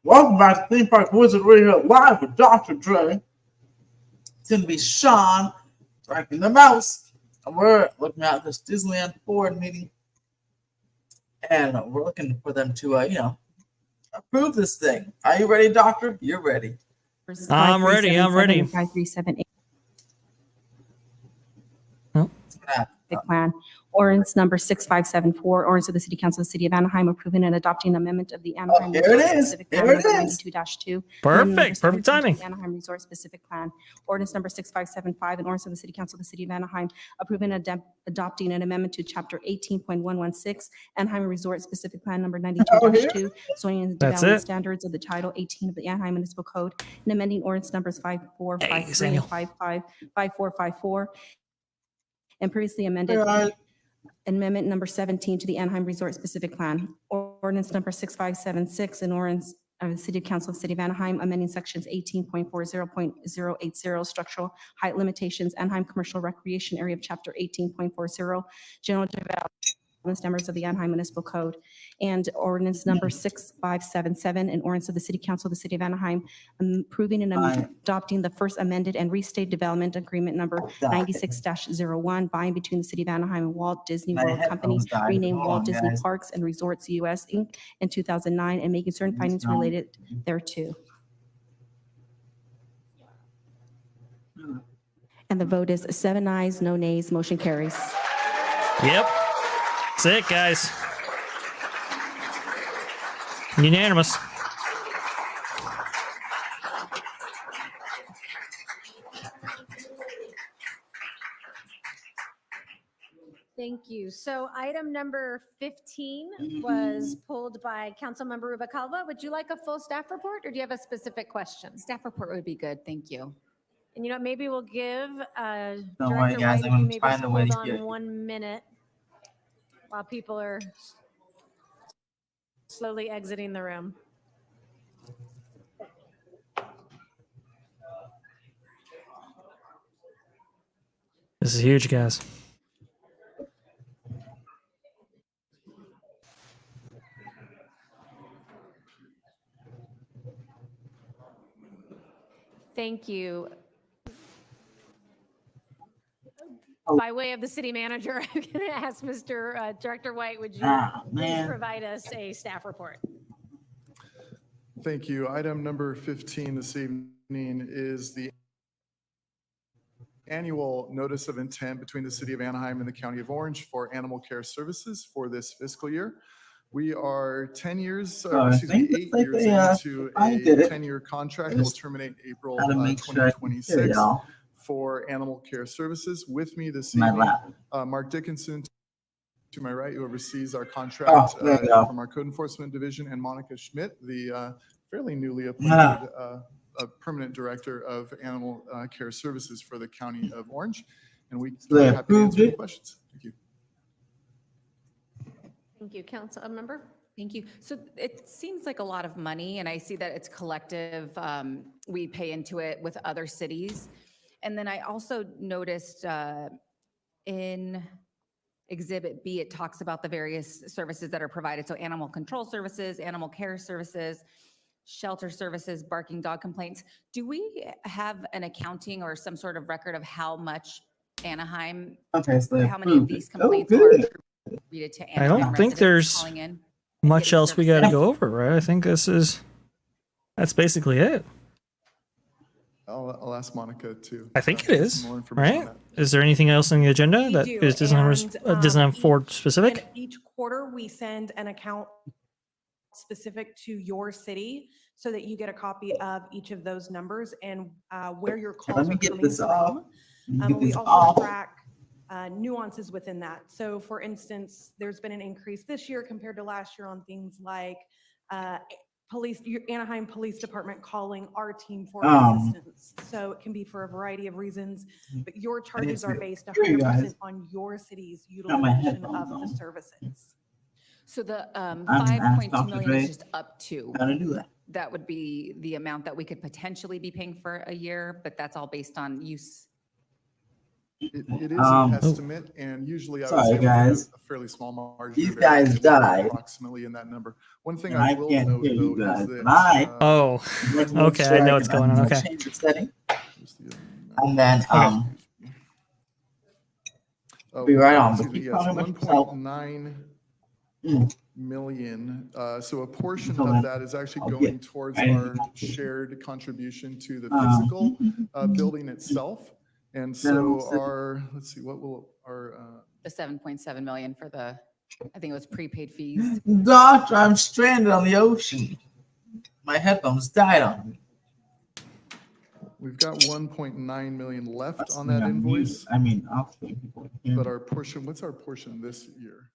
Welcome back to Theme Park Wizard Radio live with Dr. Dre. It's going to be Sean directing the mouse. And we're looking at this Disneyland board meeting. And we're looking for them to, approve this thing. Are you ready, Doctor? You're ready. I'm ready. 5378. Oh. Plan. Ordinance number 6574, ordinance of the City Council of the City of Anaheim approving and adopting amendment of the Anaheim here it is. Specific Here Plan it number is. 92-2. Perfect timing. Anaheim Resort Specific Plan. Ordinance number 6575, an ordinance of the City Council of the City of Anaheim approving and adopting an amendment to Chapter 18.116 Anaheim Resort Specific Plan number 92-2, zoning and That's development it. standards of the Title 18 of the Anaheim Municipal Code, and amending ordinance numbers 5453 and 5454, and previously amended amendment number 17 to the Anaheim Resort Specific Plan. Ordinance number 6576, an ordinance of the City Council of the City of Anaheim amending sections 18.40.080 structural height limitations, Anaheim Commercial Recreation Area of Chapter 18.40, general development standards of the Anaheim Municipal Code, and ordinance number 6577, an ordinance of the City Council of the City of Anaheim approving and adopting the first amended and restated development agreement number 96-01 by and between the City of Anaheim and Walt Disney World Company, renamed Walt Disney Parks and Resorts US Inc. in 2009, and making certain findings related thereto. And the vote is 7 ayes, no nays, motion carries. Yep. That's it, guys. Unanimous. Thank you. So item number 15 was pulled by Councilmember Rubalcaba. Would you like a full staff report or do you have a specific question? Staff report would be good. Thank you. And maybe we'll give Don't worry, Director guys. White, I'm if you gonna maybe find a way hold to get on it. 1 minute while people are slowly exiting the room. This is huge, guys. Thank you. By way of the city manager, I'm going to ask Mr. Director White, would you please provide us a staff report? Thank you. Item number 15 this evening is the annual notice of intent between the City of Anaheim and the County of Orange for animal care services for this fiscal year. We are 8 years into a 10-year contract that will terminate April 2026 for animal care services. With me this evening, Mark Dickinson to my right, who oversees our contract from our Code Enforcement Division, and Monica Schmidt, the fairly newly appointed permanent director of animal care services for the County of Orange. And we are happy to answer any questions. Thank you. Thank you, Council Member. Thank you. So it seems like a lot of money, and I see that it's collective. We pay into it with other cities. And then I also noticed in Exhibit B, it talks about the various services that are provided. So animal control services, animal care services, shelter services, barking dog complaints. Do we have an accounting or some sort of record of how much Anaheim, how many of these complaints are attributed to Anaheim? I don't think there's much else we got to go over, right? I think that's basically it. I'll ask Monica to. I think it is, more information right? on Is there anything else in the agenda We that do, is Disneyland Ford specific? And each quarter, we send an account specific to your city so that you get a copy of each of those numbers and where your calls are coming from. We also track nuances within that. So for instance, there's been an increase this year compared to last year on things like Anaheim Police Department calling our team for assistance. So it can be for a variety of reasons, but your charges are based 100% on your city's utilization of the services. So the 5.2 million is just up to. How to do that? That would be the amount that we could potentially be paying for a year, but that's all based on use. It is Um, an estimate, and usually I would sorry, say within guys. a fairly small margin. These of error, guys it's died. approximately in that number. One thing And I I will can't note hear you though guys, is but that. Oh, Let's make okay. I sure know can- what's going on. I'm gonna Okay. change the setting, where's the, and then oh, be right on. excuse But me, keep yes, talking about yourself. 1.9 Mm. million. So a portion Until of then, that is actually I'll going get towards right our into it. shared contribution to the Um, physical building itself. And General so city. our, let's see, what will our, The 7.7 million for the, I think it was prepaid fees. Doctor, I'm stranded on the ocean. My headphones died on me. we've got 1.9 million left That's on that not me. invoice, I mean, I'll see people. Here. but our portion, what's our portion this year?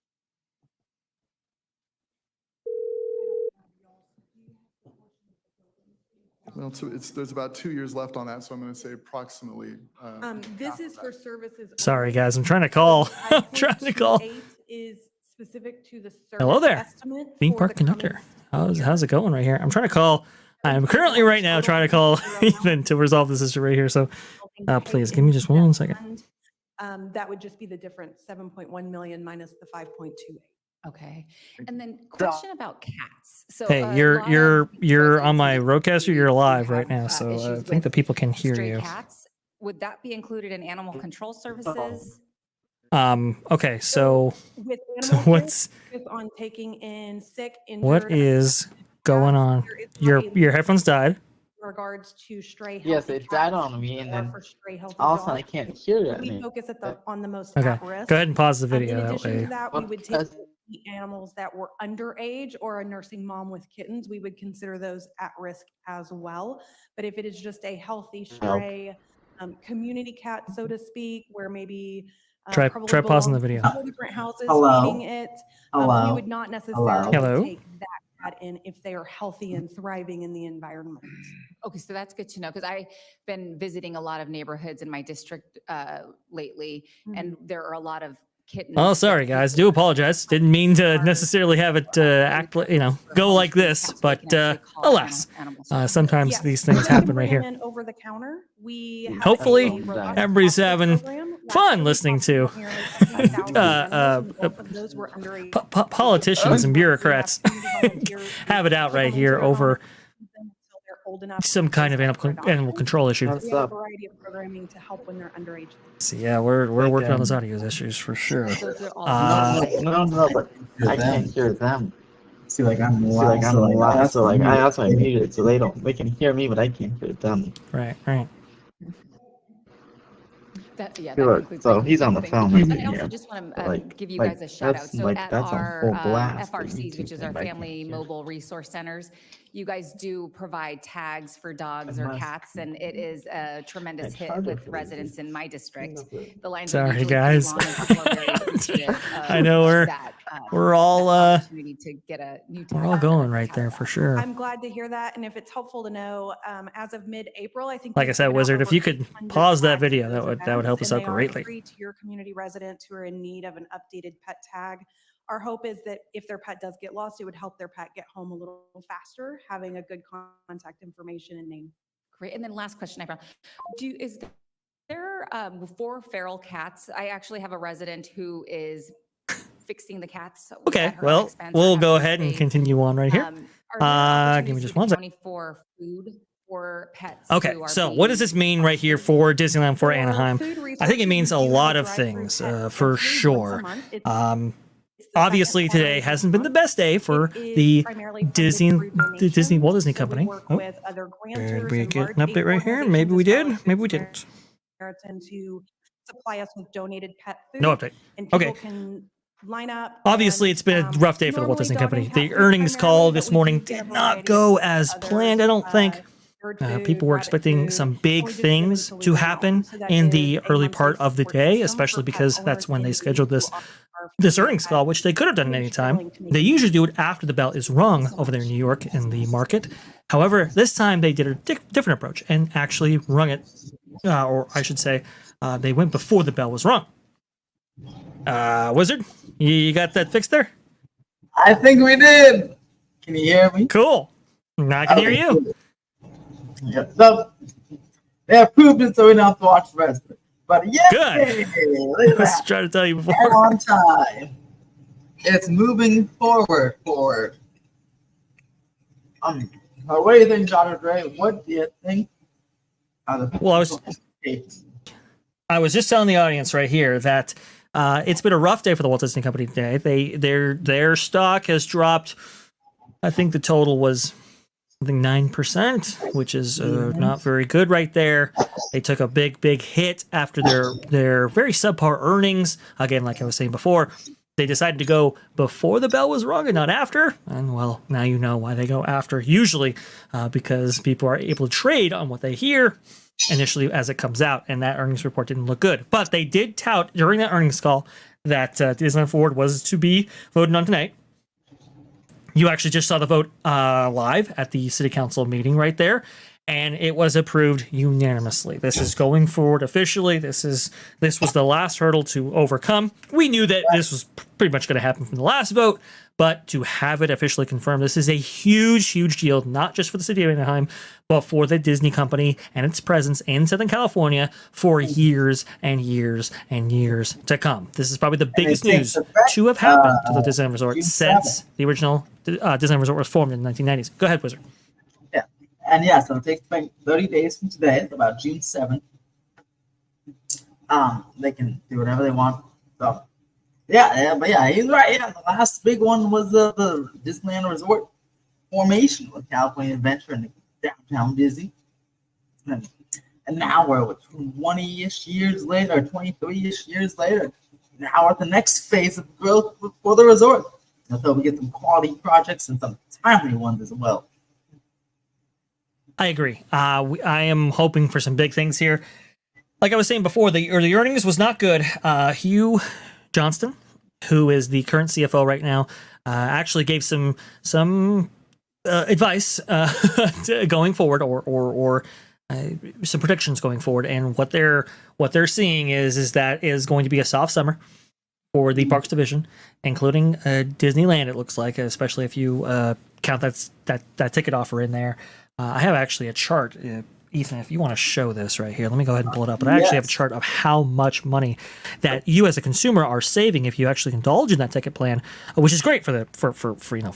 Well, so there's about 2 years left on that, so I'm going to say approximately. This half is of for that. services. Sorry, only. guys. I'm trying to call. So I'm trying to call. 5.28 is specific to the Hello service there. estimate Theme for park the coming conductor. fiscal year. How's it going right here? I'm trying to call. I'm currently right now trying to call Ethan to resolve this issue right here. So please give me just one second. That would just be the difference, 7.1 million minus the 5.28. Okay. And then question about cats. So Hey, a you're lot you're of you're on my residents roadcaster. You're do live right have, now, so I issues think the with people can hear stray you. cats. Would that be included in animal control services? Okay, so With so animal care, what's focus on taking in sick, what injured. is going cats. on? There is not Your a headphones died. in regards to stray Yes, healthy it died cats on me, and or then for stray healthy all of a sudden I dogs. can't hear So that. we focus on the most Okay, at risk. go ahead and pause the In video that addition to way. that, we would take Because- the animals that were underage or a nursing mom with kittens. We would consider those at risk as well. But if it is just a healthy stray community cat, so to speak, where maybe Try probably pausing the belongs to video. several different houses Hello? feeding it, we Hello? would not necessarily Hello? take that cat in if they are healthy and thriving in the environment. Okay, so that's good to know because I've been visiting a lot of neighborhoods in my district lately, and there are a lot of kittens. Oh, that sorry guys. Do people apologize. Didn't mean to are, necessarily have it act go like this, but alas, sometimes Yes, these we things can happen right bring them here. in over the counter. We have Hopefully, a robust everybody's foster having program. Last fun year we listening to fostered nearly 15,000 animals, and both of those were underage. politicians and We have bureaucrats community volunteers who have it out right volunteer here on over until they're old enough to some kind of place for animal adoption. control issue. What's We have a up? variety of programming to help when they're underage. So yeah, we're working on those audio issues for sure. Those are all No, but I can't hear them. See, like I'm See, like I'm loud, so like I that's why I muted it, so they can hear me, but I can't hear them. Right. That, yeah, See, that look, concludes so my he's on the thing. phone. I And can I also hear. just want But, to like- give you like, guys a shout out. that's So like- at that's a our full blast, the FRCs, YouTube which is thing, our but I can't Family hear. Mobile Resource Centers, you guys do provide tags for dogs or Unless- cats, and it is a tremendous It's hit harder with for residents in my district. The lines Sorry, are usually guys. pretty long, and people are very appreciative of I know that, we're all, that opportunity to get a new We're tag all for going every right cat there or for dog. sure. I'm glad to hear that, and if it's helpful to know, as of mid-April, I think. Like I we've said, given out Wizard, if over you could 800 pause that tags video, to that those would help us events, out and they are greatly. free to your community residents who are in need of an updated pet tag. Our hope is that if their pet does get lost, it would help their pet get home a little faster, having a good contact information and name. Great. And then last question I found, is there, for feral cats, I actually have a resident who is fixing the cats. Okay, at her own well, expense or we'll have go them ahead and spayed. continue on right here. Are there Give me opportunities just through one the second. county for food for pets? Okay, who are so what does being this mean right here for Disneyland for Anaheim? food I think it resources, means we a do have lot of drive-through things, pet for entry once a sure. month. It's the Obviously, second Saturday today of hasn't the been the month. best day for It is the primarily funded Disney, through the Disney Walt donations, Disney so we Company. work Oh, with other did grantors we and get large an update aid right here? organizations Maybe we as well did. as Maybe we Good didn't. Samaritan to supply us with donated pet food. No update. And people Okay. can line up. Obviously, and, it's been a rough day for the Walt normally Disney dog Company. and cat The food earnings call primarily, this but we morning do get a did not variety go of as other, planned, I don't think. bird food, People were rabbit expecting food, some and big we just give things until we to run out. happen So that in is the a early monthly part of the support day, system especially for pet because owners that's when they and scheduled leaders this who are this feeding earnings pets. call, which they could have done at Really any time. struggling to make They it usually do it after the bell is rung over there in New York in the market. However, this time they did a different approach and actually rung it, or I should say, they went before the bell was rung. Wizard, you got that fixed there? I think we did. Can you hear me? Cool. Now I can hear Okay, you. cool. Yep. So they approved it, so we don't have to watch the rest of it. But yeah, Good. look I at was that. trying to tell you Right before. on time. It's moving forward. What do you think, Dr. Dre? What do you think? Well, I was just telling the audience right here that it's been a rough day for the Walt Disney Company today. Their stock has dropped. I think the total was something 9%, which is not very good right there. They took a big hit after their very subpar earnings. Again, like I was saying before, they decided to go before the bell was rung and not after. And well, now you know why they go after. Usually because people are able to trade on what they hear initially as it comes out, and that earnings report didn't look good. But they did tout during that earnings call that Disneyland Forward was to be voted on tonight. You actually just saw the vote live at the city council meeting right there, and it was approved unanimously. This is going forward officially. This was the last hurdle to overcome. We knew that this was pretty much going to happen from the last vote, but to have it officially confirmed, this is a huge deal, not just for the city of Anaheim, but for the Disney company and its presence in Southern California for years and years and years to come. This is probably the biggest news to have happened to the Disneyland Resort since the original Disneyland Resort was formed in the 1990s. Go ahead, Wizard. Yeah, and yeah, so it takes about 30 days from today, about June 7th. They can do whatever they want. So, but he's right. Yeah, the last big one was the Disneyland Resort formation with California Adventure and downtown Disney. And now we're 20-ish years later, or 23-ish years later. Now we're at the next phase of growth for the resort. So we get some quality projects and some timely ones as well. I agree. I am hoping for some big things here. Like I was saying before, the earnings was not good. Hugh Johnston, who is the current CFO right now, actually gave some advice going forward, or some predictions going forward. And what they're seeing is that is going to be a soft summer for the parks division, including Disneyland. It looks like, especially if you count that ticket offer in there. I have actually a chart. Ethan, if you want to show this right here, let me go ahead and pull it up. But I actually have a chart of how much money that you as a consumer are saving if you actually indulge in that ticket plan, which is great for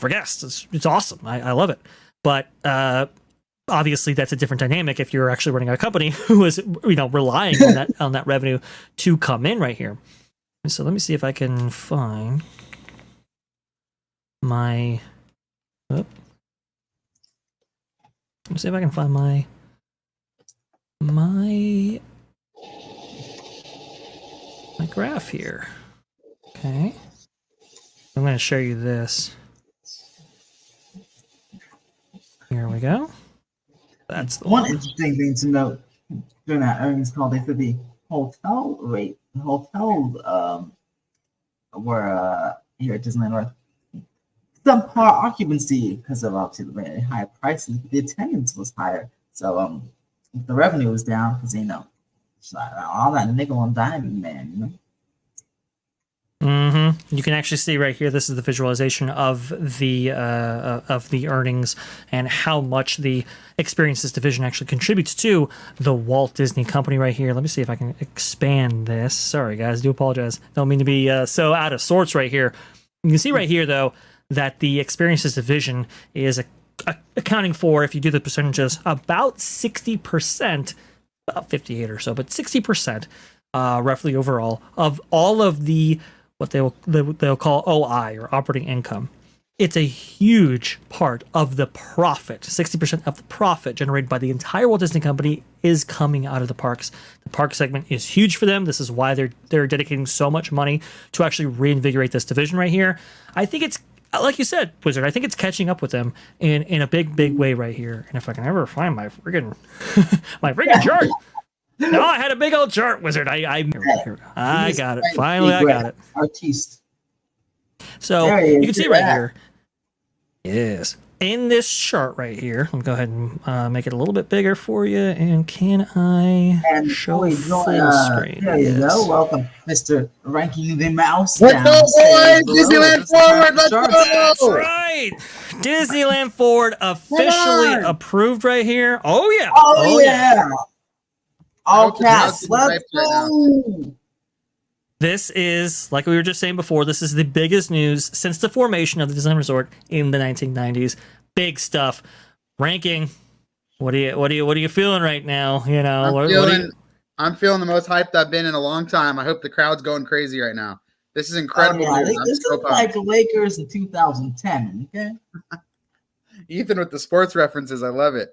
guests. It's awesome. I love it. But obviously, that's a different dynamic if you're actually running a company who is relying on that revenue to come in right here. So let me see if I can find my. Let me see if I can find my graph here. Okay. I'm going to show you this. Here we go. That's the one interesting thing to note during that earnings call. They said the hotel rate, were here at Disneyland North, subpar occupancy because of obviously the very high prices. The attendance was higher, so the revenue was down because it's like all that nickel and dime, man. Mm-hmm. You can actually see right here. This is the visualization of the earnings and how much the experiences division actually contributes to the Walt Disney Company right here. Let me see if I can expand this. Sorry, guys, do apologize. Don't mean to be so out of sorts right here. You can see right here though that the experiences division is accounting for, if you do the percentages, about 60%, about 58 or so, but 60% roughly overall of all of the what they'll call OI, or operating income. It's a huge part of the profit. 60% of the profit generated by the entire Walt Disney Company is coming out of the parks. The park segment is huge for them. This is why they're dedicating so much money to actually reinvigorate this division right here. I think it's, like you said, Wizard, I think it's catching up with them in a big way right here. And if I can ever find my friggin' chart. No, I had a big old chart, Wizard. I got it. Finally, I got it. Artiste. So you can see right here. Yes. In this chart right here, let me go ahead and make it a little bit bigger for you. And can I show full screen? There you go. Welcome, Mr. Ranking the Mouse. Let's go, boys! Disneyland Forward! Let's go! That's right. Disneyland Forward officially approved right here. Oh, yeah. Oh yeah. All hope the crowd's caps. getting Let's hyped right now. go. This is, like we were just saying before, this is the biggest news since the formation of the Disneyland Resort in the 1990s. Big stuff. Ranking. What are you feeling right now? You know, I'm feeling the most hyped I've been in a long time. I hope the crowd's going crazy right now. This is incredible Oh, yeah. news. I'm This so is pumped. like the Lakers in 2010. Okay. Ethan with the sports references. I love it.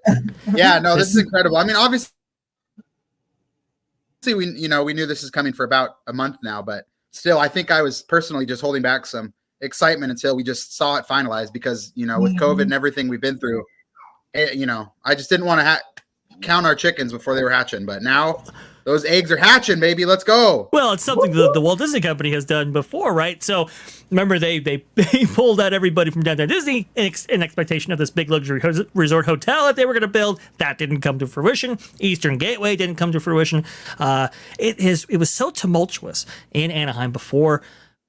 Yeah, no, this is incredible. I mean, obviously we knew this is coming for about a month now, but still, I think I was personally just holding back some excitement until we just saw it finalized because, with COVID and everything we've been through, I just didn't want to count our chickens before they were hatching, but now those eggs are hatching, baby. Let's go. Well, it's something that the Walt Disney Company has done before, right? So remember, they pulled out everybody from Downtown Disney in expectation of this big luxury resort hotel that they were going to build. That didn't come to fruition. Eastern Gateway didn't come to fruition. It was so tumultuous in Anaheim before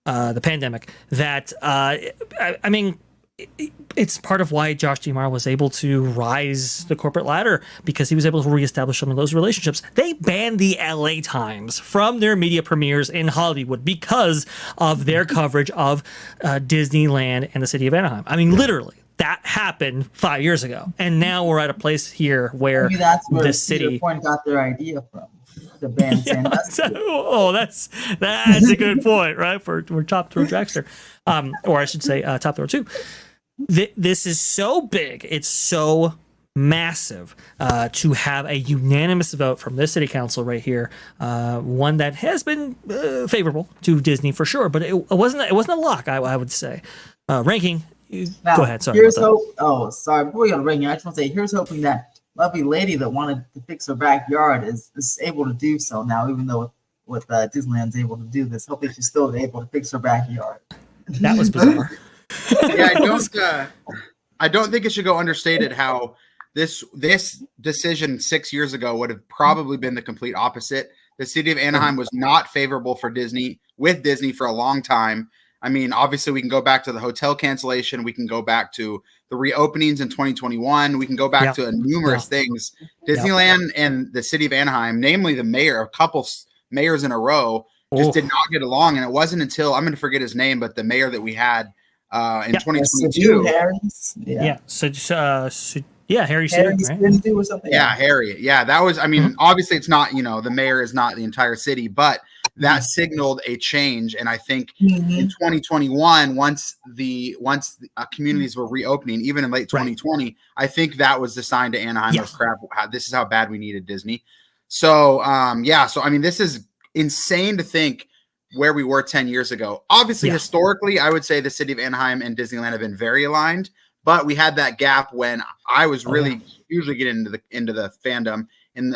the pandemic that I mean. It's part of why Josh Dimar was able to rise the corporate ladder because he was able to reestablish some of those relationships. They banned the LA Times from their media premieres in Hollywood because of their coverage of Disneyland and the city of Anaheim. I mean, literally, that happened 5 years ago. And now we're at a place here where Maybe that's where the city Cedar Point got their idea from. The band saying, that's a good point, right? For Top Throw Dragster, or I should say Top Throw 2. This is so big, it's so massive to have a unanimous vote from this city council right here, one that has been favorable to Disney for sure, but it wasn't a lock, I would say. Ranking, now, go ahead. Sorry. Here's hope. Oh, sorry. Before we go to ranking, I just want to say, here's hoping that lovely lady that wanted to fix her backyard is able to do so now, even though with Disneyland's able to do this. Hopefully, she's still able to fix her backyard. That was bizarre. Yeah, I don't think it should go understated how this decision 6 years ago would have probably been the complete opposite. The city of Anaheim was not favorable for Disney for a long time. I mean, obviously, we can go back to the hotel cancellation. We can go back to the reopenings in 2021. We can go back to numerous things. Disneyland and the city of Anaheim, namely the mayor, a couple mayors in a row, just did not get along. And it wasn't until, I'm going to forget his name, but the mayor that we had in 2022. Harry Sidhu or something. Yeah, Harry. Yeah, that was, I mean, obviously it's not, the mayor is not the entire city, but that signaled a change. And I think in 2021, once the communities were reopening, even in late 2020, I think that was the sign to Anaheim of crap. This is how bad we needed Disney. So, so, I mean, this is insane to think where we were 10 years ago. Obviously, historically, I would say the city of Anaheim and Disneyland have been very aligned, but we had that gap when I was really usually getting into the fandom in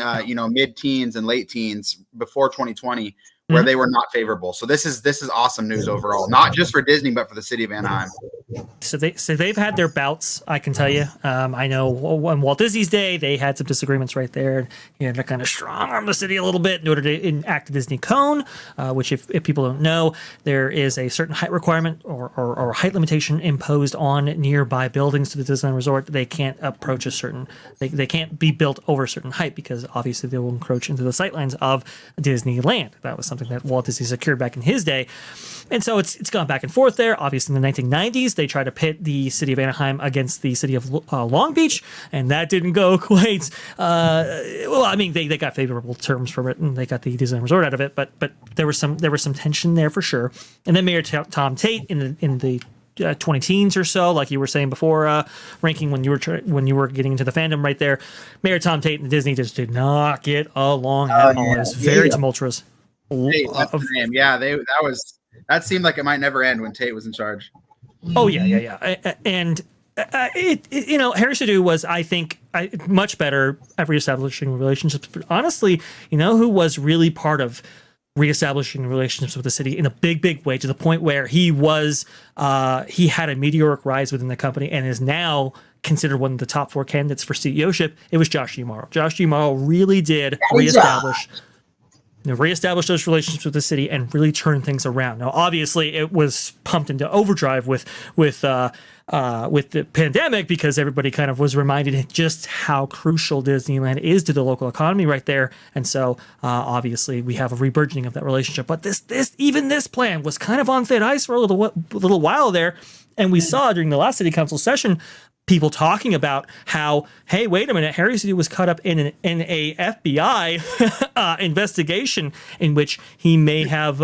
mid-teens and late teens before 2020, where they were not favorable. So this is awesome news overall, not just for Disney, but for the city of Anaheim. So they've had their bouts, I can tell you. I know on Walt Disney's day, they had some disagreements right there. They're kind of strong arm the city a little bit in order to enact the Disney Cone, which if people don't know, there is a certain height requirement or height limitation imposed on nearby buildings to the Disneyland Resort. They can't approach they can't be built over a certain height because obviously they will encroach into the sightlines of Disneyland. That was something that Walt Disney secured back in his day. And so it's gone back and forth there. Obviously, in the 1990s, they tried to pit the city of Anaheim against the city of Long Beach, and that didn't go quite. Well, I mean, they got favorable terms from it, and they got the Disneyland Resort out of it. But there was some tension there for sure. And then Mayor Tom Tate in the 20 teens or so, like you were saying before, ranking when you were getting into the fandom right there, Mayor Tom Tate and Disney just did not get along at all. It was very tumultuous. Tate, that's the name. Yeah, that seemed like it might never end when Tate was in charge. Oh yeah. And Harry Sidhu was, I think, much better at reestablishing relationships. But honestly, who was really part of reestablishing relationships with the city in a big way, to the point where he had a meteoric rise within the company and is now considered one of the top 4 candidates for CEOship. It was Josh Dimar. Josh Dimar really did reestablish. reestablish those relationships with the city and really turn things around. Now, obviously, it was pumped into overdrive with the pandemic because everybody kind of was reminded just how crucial Disneyland is to the local economy right there. And so, obviously, we have a reburgeoning of that relationship. But this plan was kind of on thin ice for a little while there, and we saw during the last city council session people talking about how, hey, wait a minute, Harry City was caught up in a FBI investigation in which he may have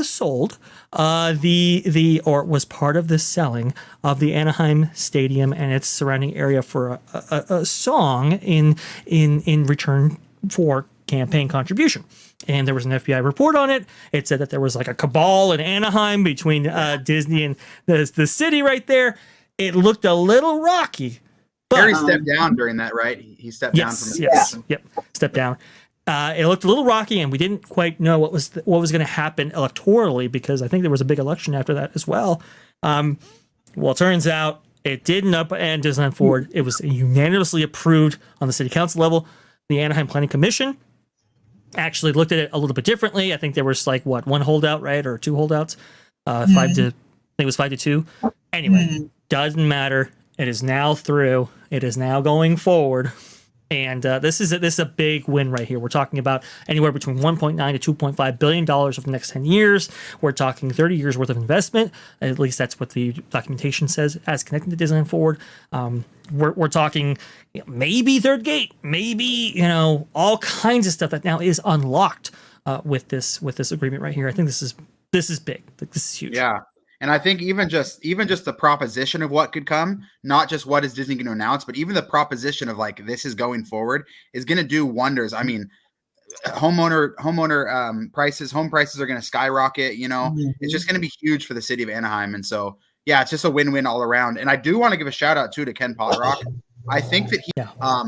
sold or was part of the selling of the Anaheim Stadium and its surrounding area for a song in return for campaign contribution. And there was an FBI report on it. It said that there was like a cabal in Anaheim between Disney and the city right there. It looked a little rocky. But, Harry stepped down during that, right? He stepped down from the position. Yep, stepped down. It looked a little rocky, and we didn't quite know what was going to happen electorally because I think there was a big election after that as well. Well, it turns out it didn't upend Disneyland Forward. It was unanimously approved on the city council level. The Anaheim Planning Commission actually looked at it a little bit differently. I think there was like one holdout, right, or two holdouts. I think it was 5-2. Anyway. Doesn't matter. It is now through. It is now going forward. And this is a big win right here. We're talking about anywhere between $1.9 to $2.5 billion over the next 10 years. We're talking 30 years worth of investment. At least that's what the documentation says as connecting to Disneyland Forward. We're talking maybe third gate, maybe, all kinds of stuff that now is unlocked with this agreement right here. I think this is big. Like, this is huge. Yeah. And I think even just the proposition of what could come, not just what is Disney going to announce, but even the proposition of like this is going forward is going to do wonders. I mean, home prices are going to skyrocket. It's just going to be huge for the city of Anaheim. And so, yeah, it's just a win-win all around. And I do want to give a shout out too to Ken Potrock. I think that he's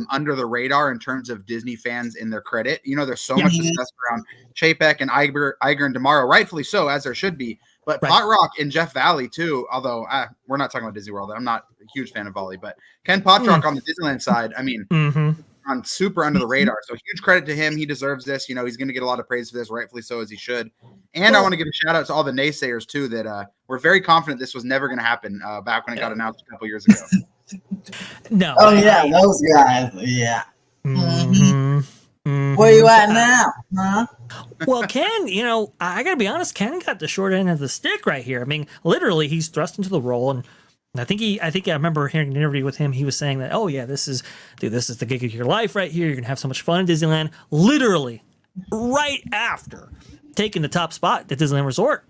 under the radar in terms of Disney fans in their credit. There's so much discussed around Chapek and Iger and DeMauro, rightfully so, as there should be. But Potrock and Jeff Valley, too, although we're not talking about Disney World. I'm not a huge fan of Volley. But Ken Potrock on the Disneyland side, I mean, on super under the radar. So huge credit to him. He deserves this. He's going to get a lot of praise for this, rightfully so, as he should. And I want to give a shout out to all the naysayers, too, that were very confident this was never going to happen back when it got announced a couple years ago. No. Oh, yeah, those guys. Yeah. Where you at now? Huh? Well, Ken, I got to be honest, Ken got the short end of the stick right here. I mean, literally, he's thrust into the role. And I think I remember hearing an interview with him. He was saying that, oh, yeah, this is the gig of your life right here. You're going to have so much fun in Disneyland. Literally, right after taking the top spot at Disneyland Resort,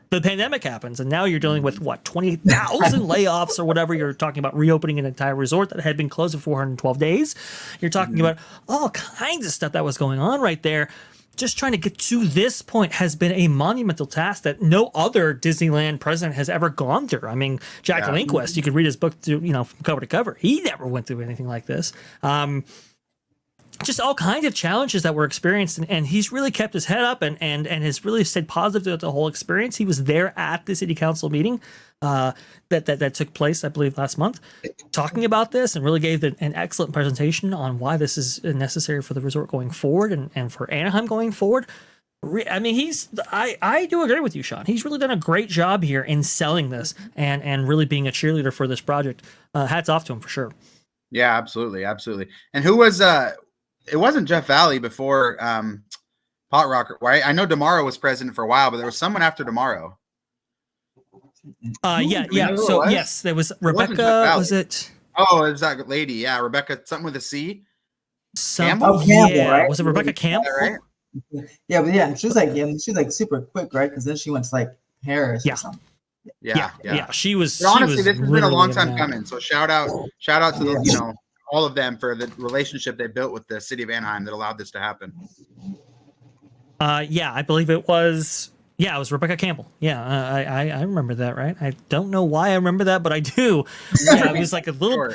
the pandemic happens, and now you're dealing with 20,000 layoffs or whatever. You're talking about reopening an entire resort that had been closed for 412 days. You're talking about all kinds of stuff that was going on right there. Just trying to get to this point has been a monumental task that no other Disneyland president has ever gone through. I mean, Jack Lindquist, you could read his book through, from cover to cover. He never went through anything like this. Just all kinds of challenges that were experienced, and he's really kept his head up and has really stayed positive throughout the whole experience. He was there at the city council meeting that took place, I believe, last month, talking about this, and really gave an excellent presentation on why this is necessary for the resort going forward and for Anaheim going forward. I mean, I do agree with you, Sean. He's really done a great job here in selling this and really being a cheerleader for this project. Hats off to him for sure. Yeah, absolutely. And who was it wasn't Jeff Valley before Potrock, right? I know DeMauro was president for a while, but there was someone after DeMauro. Yeah. So yes, there was Rebecca. Was it? Oh, it was that lady. Yeah, Rebecca, something with a C. Campbell, right? Was it Rebecca Campbell? Right? Yeah, but she's like super quick, right? Because then she went to like Paris or something. Yeah. She was. But honestly, this has been a long time really coming. So shout out to the all of them for the relationship they built with the city of Anaheim that allowed this to happen. I believe it was. Yeah, it was Rebecca Campbell. Yeah, I remember that, right? I don't know why I remember that, but I do. Yeah, it was like a little.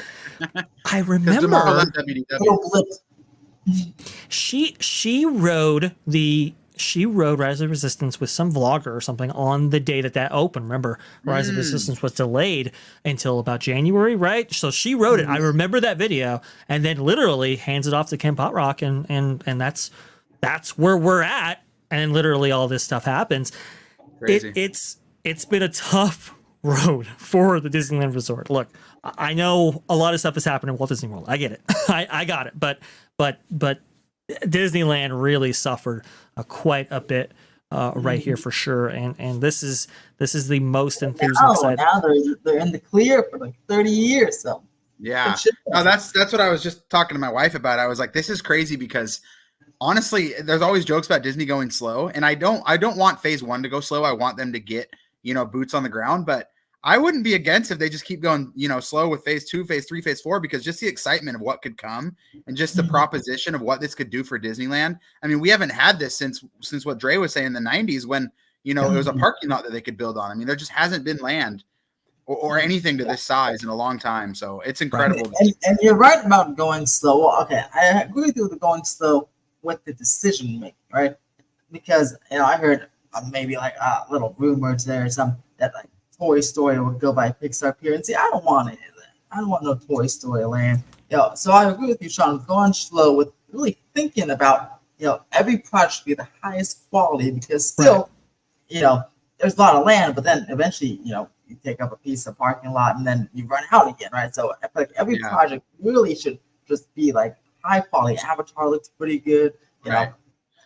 I remember. She rode Rise of Resistance with some vlogger or something on the day that opened. Remember, Rise of Resistance was delayed until about January, right? So she rode it. I remember that video, and then literally hands it off to Ken Potrock, and that's where we're at. And literally all this stuff happens. Crazy. It's been a tough road for the Disneyland Resort. Look, I know a lot of stuff has happened in Walt Disney World. I get it. I got it. But Disneyland really suffered quite a bit right here for sure. And this is the most enthusing side. Now they're in the clear for like 30 years. So yeah, no, that's what I was just talking to my wife about. I was like, this is crazy because honestly, there's always jokes about Disney going slow, and I don't want phase 1 to go slow. I want them to get, boots on the ground, but I wouldn't be against if they just keep going, slow with phase 2, phase 3, phase 4, because just the excitement of what could come and just the proposition of what this could do for Disneyland. I mean, we haven't had this since what Dre was saying in the 90s when, it was a parking lot that they could build on. I mean, there just hasn't been land or anything to this size in a long time. So it's incredible. Right. And you're right about going slow. Well, okay, I agree with you with the going slow with the decision making, right? Because I heard maybe like little rumors there or something that like Toy Story would go by Pixar Pier, and see, I don't want any of that. I don't want no Toy Story land. So I agree with you, Sean, going slow with really thinking about every project should be the highest quality, because still, there's a lot of land, but then eventually, you take up a piece of parking lot and then you run out again, right? So I feel like every project really should just be like high quality. Avatar looks pretty good, you know.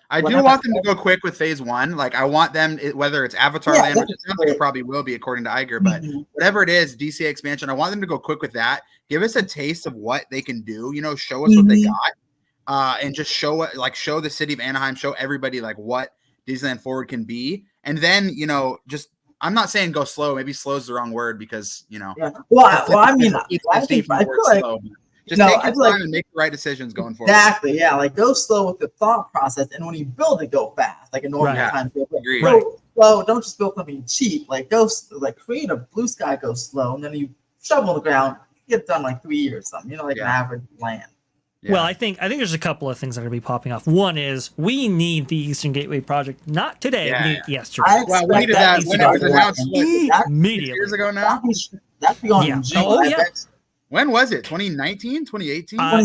I do want them to go quick with phase 1. Like I want them, whether it's Avatar Land, which it sounds like it probably will be according to Iger, but whatever it is, DCA expansion, I want them to go quick with that. Give us a taste of what they can do, show us what they got, and just show the city of Anaheim, show everybody like what Disneyland Forward can be. And then, just, I'm not saying go slow. Maybe slow is the wrong word because, Well, I mean, I feel like, just take your time and make the right decisions going forward. Exactly, yeah. Like go slow with the thought process, and when you build it, go fast. Like a normal time. Agreed. Go slow. Don't just build something cheap. Like create a blue sky, go slow, and then you shovel the ground, get it done like 3 years, something. Like an average land. Yeah. Well, I think there's a couple of things that are going to be popping off. One is we need the Eastern Gateway project, not today, we need yesterday. Well, we needed that when it was announced immediately. Years ago now. That'd be on in June. Oh, yeah. When was it? 2019, 2018? No, I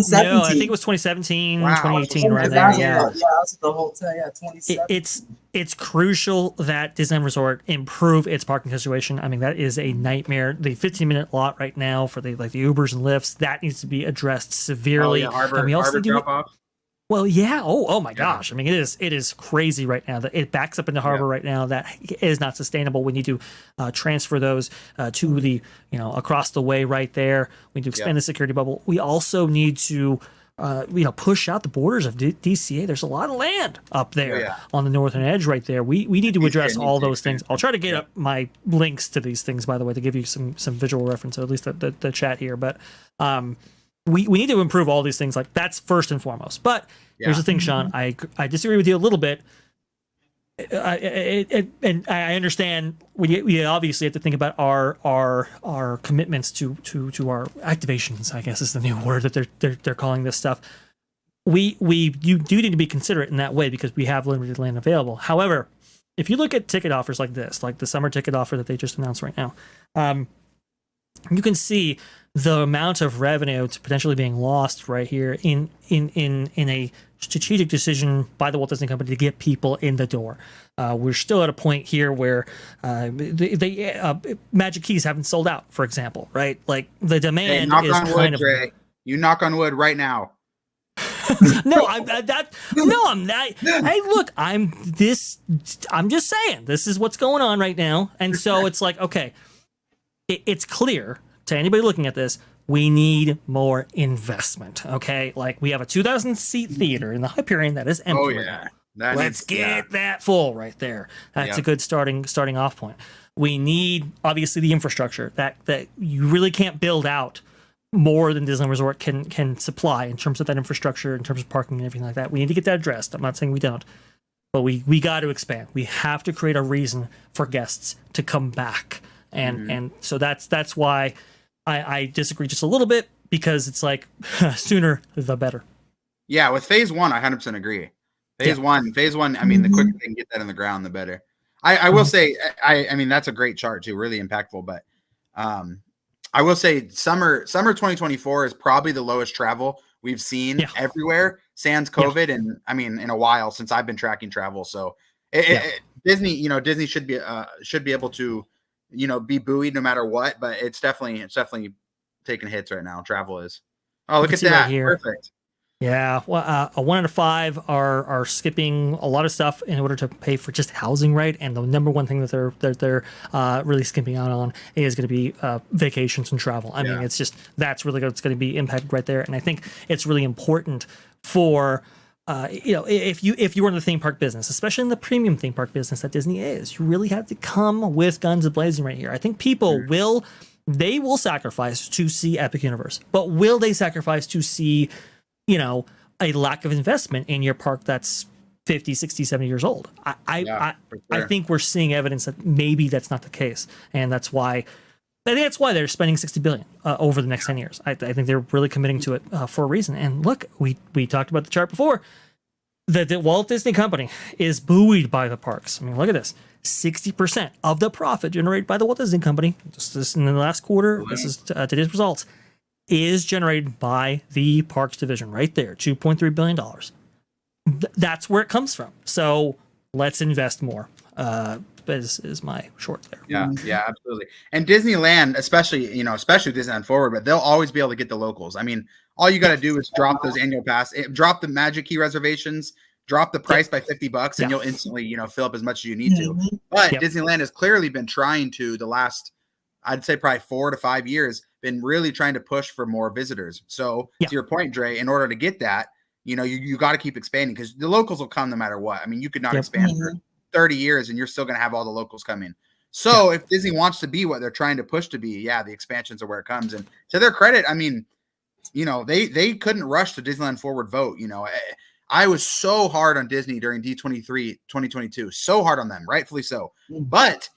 think it was 2017, 2018, right there. Yeah, that's the whole time. Yeah, 2017. It's crucial that Disneyland Resort improve its parking situation. I mean, that is a nightmare. The 15-minute lot right now for the Ubers and Lyfts, that needs to be addressed severely. Harbor drop-off. Well, yeah. Oh my gosh. I mean, it is crazy right now. That it backs up into harbor right now. That is not sustainable. We need to transfer those to the across the way right there. We need to expand the security bubble. We also need to push out the borders of DCA. There's a lot of land up there on the northern edge right there. We need to address all those things. I'll try to get up my links to these things, by the way, to give you some visual reference, or at least the chat here. But we need to improve all these things. Like that's first and foremost. But here's the thing, Sean. I disagree with you a little bit. And I understand we obviously have to think about our commitments to our activations, I guess is the new word that they're calling this stuff. You do need to be considerate in that way because we have limited land available. However, if you look at ticket offers like this, like the summer ticket offer that they just announced right now, you can see the amount of revenue to potentially being lost right here in a strategic decision by the Walt Disney Company to get people in the door. We're still at a point here where Magic Keys haven't sold out, for example, right? Like the demand is kind of. Dre. You knock on wood right now. No, I'm not. Hey, look, I'm just saying this is what's going on right now, and so it's like, okay, it's clear to anybody looking at this, we need more investment. Okay, like we have a 2,000 seat theater in the Hyperion that is empty. Oh yeah, let's get that full right there. That's a good starting off point. We need obviously the infrastructure that you really can't build out more than Disneyland Resort can supply in terms of that infrastructure, in terms of parking and everything like that. We need to get that addressed. I'm not saying we don't, but we got to expand. We have to create a reason for guests to come back. And so that's why I disagree just a little bit, because it's like sooner the better. Yeah, with phase 1, I 100% agree. Phase one, I mean, the quicker they can get that in the ground, the better. I will say, I mean, that's a great chart too, really impactful. But I will say summer 2024 is probably the lowest travel we've seen Yeah. everywhere sans COVID. And I mean, in a while since I've been tracking travel. So Disney, Disney should be able to, be buoyed no matter what, but it's definitely taking hits right now. Travel is. Oh, look at that. Right here. Perfect. Yeah, well, a 1 out of 5 are skipping a lot of stuff in order to pay for just housing, right? And the number one thing that they're really skimping out on is going to be vacations and travel. I mean, it's just that's really good. It's going to be impacted right there, and I think it's really important for. If you were in the theme park business, especially in the premium theme park business that Disney is, you really have to come with guns blazing right here. I think people will sacrifice to see Epic Universe, but will they sacrifice to see a lack of investment in your park that's 50, 60, 70 years old? I think we're seeing evidence that maybe that's not the case. And that's why they're spending $60 billion over the next 10 years. I think they're really committing to it for a reason. And look, we talked about the chart before. The Walt Disney Company is buoyed by the parks. I mean, look at this. 60% of the profit generated by the Walt Disney Company, just this in the last quarter, this is today's results, is generated by the parks division right there, $2.3 billion. That's where it comes from. So let's invest more, is my short there. Yeah, absolutely. And Disneyland, especially Disneyland Forward, but they'll always be able to get the locals. I mean, all you got to do is drop those annual pass, drop the Magic Key reservations, drop the price by $50, and you'll instantly, fill up as much as you need to. But Disneyland has clearly been trying to the last, I'd say probably 4 to 5 years, been really trying to push for more visitors. So to your point, Dre, in order to get that, you got to keep expanding because the locals will come no matter what. I mean, you could not expand for 30 years and you're still going to have all the locals coming. So if Disney wants to be what they're trying to push to be, the expansions are where it comes. And to their credit, I mean, they couldn't rush the Disneyland Forward vote. I was so hard on Disney during D23 2022, so hard on them, rightfully so. But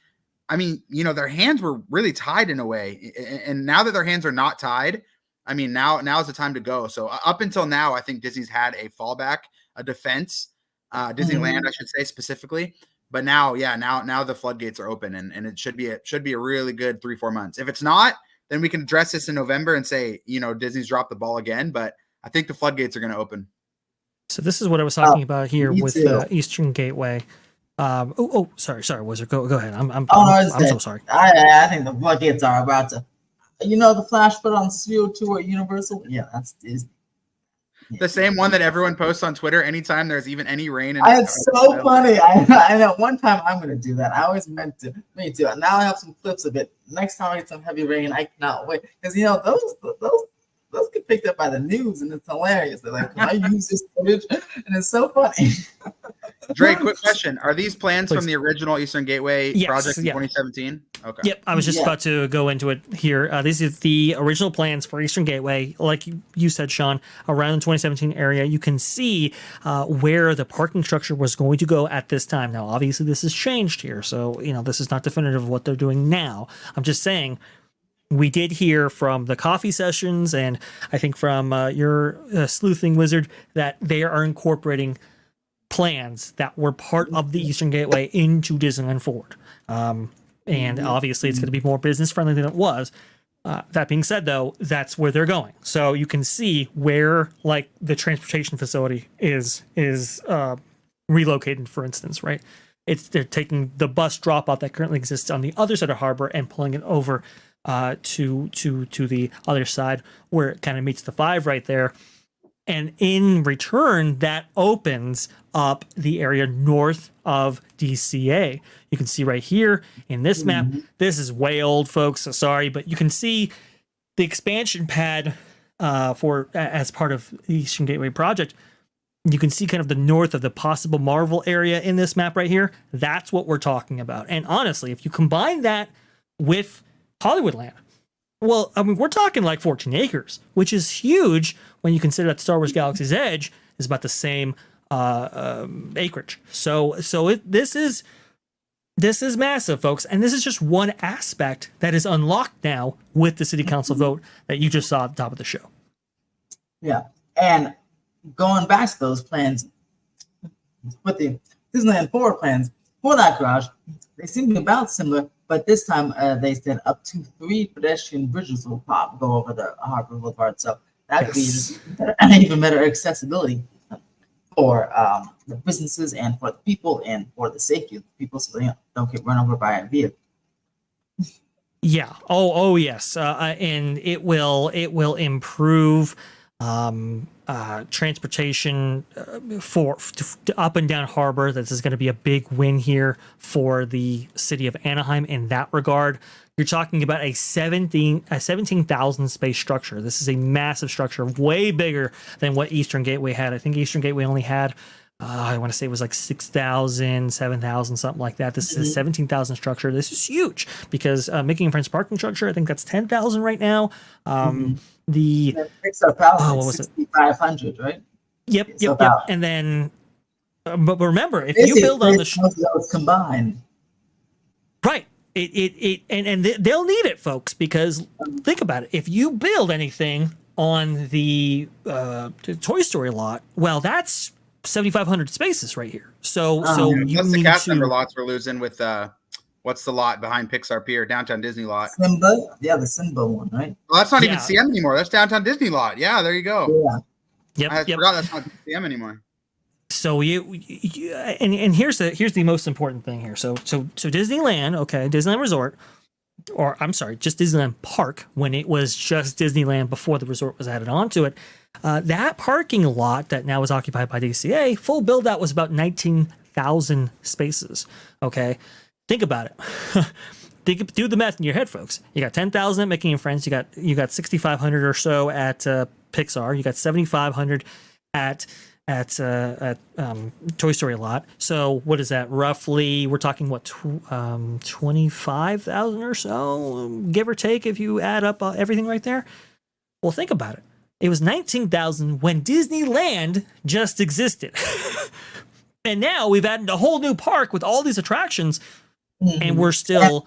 I mean, their hands were really tied in a way. And now that their hands are not tied, I mean, now is the time to go. So up until now, I think Disney's had a fallback, a defense, Disneyland, I should say specifically. But now the floodgates are open and it should be a really good 3-4 months. If it's not, then we can address this in November and say, Disney's dropped the ball again. But I think the floodgates are going to open. So this is what I was talking about here with Eastern Gateway. Sorry, Wizard. Go ahead. I'm so sorry. I think the floodgates are about to. The flash put on CO2 at Universal. Yeah, that's Disney. The same one that everyone posts on Twitter anytime there's even any rain. It's so funny. I know. One time I'm going to do that. I always meant to. Me too. And now I have some clips of it. Next time I get some heavy rain, I cannot wait because those get picked up by the news and it's hilarious. They're like, can I use this footage? And it's so funny. Dre, quick question. Are these plans from the original Eastern Gateway project in 2017? Okay. Yep. I was just about to go into it here. These are the original plans for Eastern Gateway. Like you said, Sean, around the 2017 area, you can see where the parking structure was going to go at this time. Now, obviously, this has changed here. So, this is not definitive of what they're doing now. I'm just saying, we did hear from the coffee sessions and I think from your sleuthing wizard that they are incorporating plans that were part of the Eastern Gateway into Disneyland Forward. And obviously it's going to be more business friendly than it was. That being said, though, that's where they're going. So you can see where like the transportation facility is relocated, for instance, right? They're taking the bus drop off that currently exists on the other side of harbor and pulling it over to the other side where it kind of meets the 5 right there. And in return, that opens up the area north of DCA. You can see right here in this map, this is way old, folks, so sorry, but you can see the expansion pad as part of the Eastern Gateway project. You can see kind of the north of the possible Marvel area in this map right here. That's what we're talking about. And honestly, if you combine that with Hollywoodland, well, I mean, we're talking like 14 acres, which is huge when you consider that Star Wars Galaxy's Edge is about the same acreage. So this is massive, folks, and this is just one aspect that is unlocked now with the City Council vote that you just saw at the top of the show. Yeah, and going back to those plans with the Disneyland Forward plans for that garage, they seem to be about similar. But this time, they said up to 3 pedestrian bridges will go over the Harbor Boulevard. So That could be Yes. even better accessibility for the businesses and for the people and for the safety of the people, so they don't get run over by a vehicle. Yeah. Oh yes. And it will improve transportation for up and down harbor. This is going to be a big win here for the city of Anaheim in that regard. You're talking about a 17,000 space structure. This is a massive structure, way bigger than what Eastern Gateway had. I think Eastern Gateway only had, I want to say it was like 6,000, 7,000, something like that. This is a 17,000 structure. This is huge because Mickey and Friends parking structure, I think that's 10,000 right now. The Pixar Palace, what was it? 6,500, right? Yep. It's about- And then, but remember, if you build on the those combined, right, and they'll need it, folks, because think about it. If you build anything on the Toy Story lot, well, that's 7,500 spaces right here. So you Plus the need cast member to. lots we're losing with what's the lot behind Pixar Pier, Downtown Disney lot. Simba, yeah, the Simba one, right? Well, that's not even Yeah. CM anymore. That's Downtown Disney lot. Yeah, there you go. Yeah. I Yep. forgot that's not CM anymore. So and here's the most important thing here. So Disneyland, okay, Disneyland Resort, or I'm sorry, just Disneyland Park when it was just Disneyland before the resort was added onto it. That parking lot that now is occupied by DCA, full build out was about 19,000 spaces. Okay, think about it. Do the math in your head, folks. You got 10,000 at Mickey and Friends. You got 6,500 or so at Pixar. You got 7,500 at Toy Story lot. So what is that? Roughly, we're talking what 25,000 or so, give or take, if you add up everything right there. Well, think about it. It was 19,000 when Disneyland just existed, and now we've added a whole new park with all these attractions, and we're still.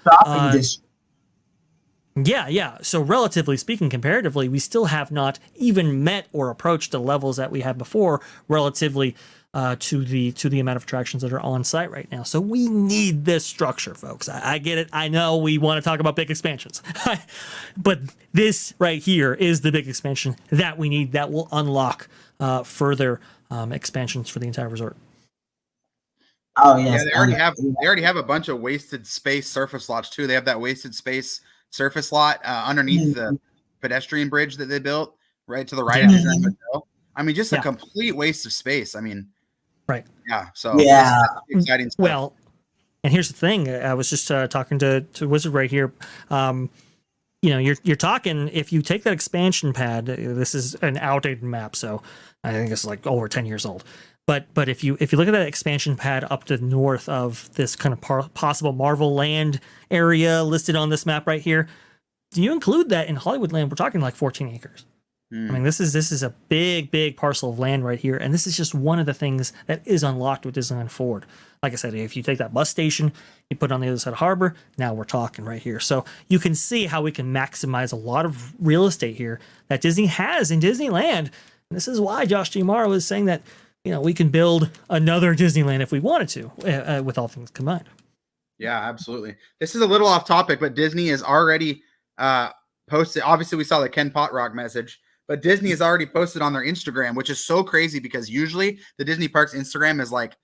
Yeah. So relatively speaking, comparatively, we still have not even met or approached the levels that we had before relatively to the amount of attractions that are on site right now. So we need this structure, folks. I get it. I know we want to talk about big expansions, but this right here is the big expansion that we need that will unlock further expansions for the entire resort. Oh yes. Yeah, they already have a bunch of wasted space surface lots too. They have that wasted space surface lot underneath the pedestrian bridge that they built right to the right of Disneyland Hotel. I mean, just a complete waste of space. I mean, right. Yeah. So exciting stuff. Well, and here's the thing. I was just talking to Wizard right here. You're talking, if you take that expansion pad, this is an outdated map, so I think it's like over 10 years old. But if you look at that expansion pad up to the north of this kind of possible Marvel Land area listed on this map right here, do you include that in Hollywood Land? We're talking like 14 acres. I mean, this is a big parcel of land right here, and this is just one of the things that is unlocked with Disneyland Forward. Like I said, if you take that bus station, you put it on the other side of Harbor, now we're talking right here. So you can see how we can maximize a lot of real estate here that Disney has in Disneyland. And this is why Josh Giamaro is saying that, we can build another Disneyland if we wanted to, with all things combined. Yeah, absolutely. This is a little off topic, but Disney has already posted. Obviously, we saw the Ken Potrock message, but Disney has already posted on their Instagram, which is so crazy because usually the Disney Parks Instagram is like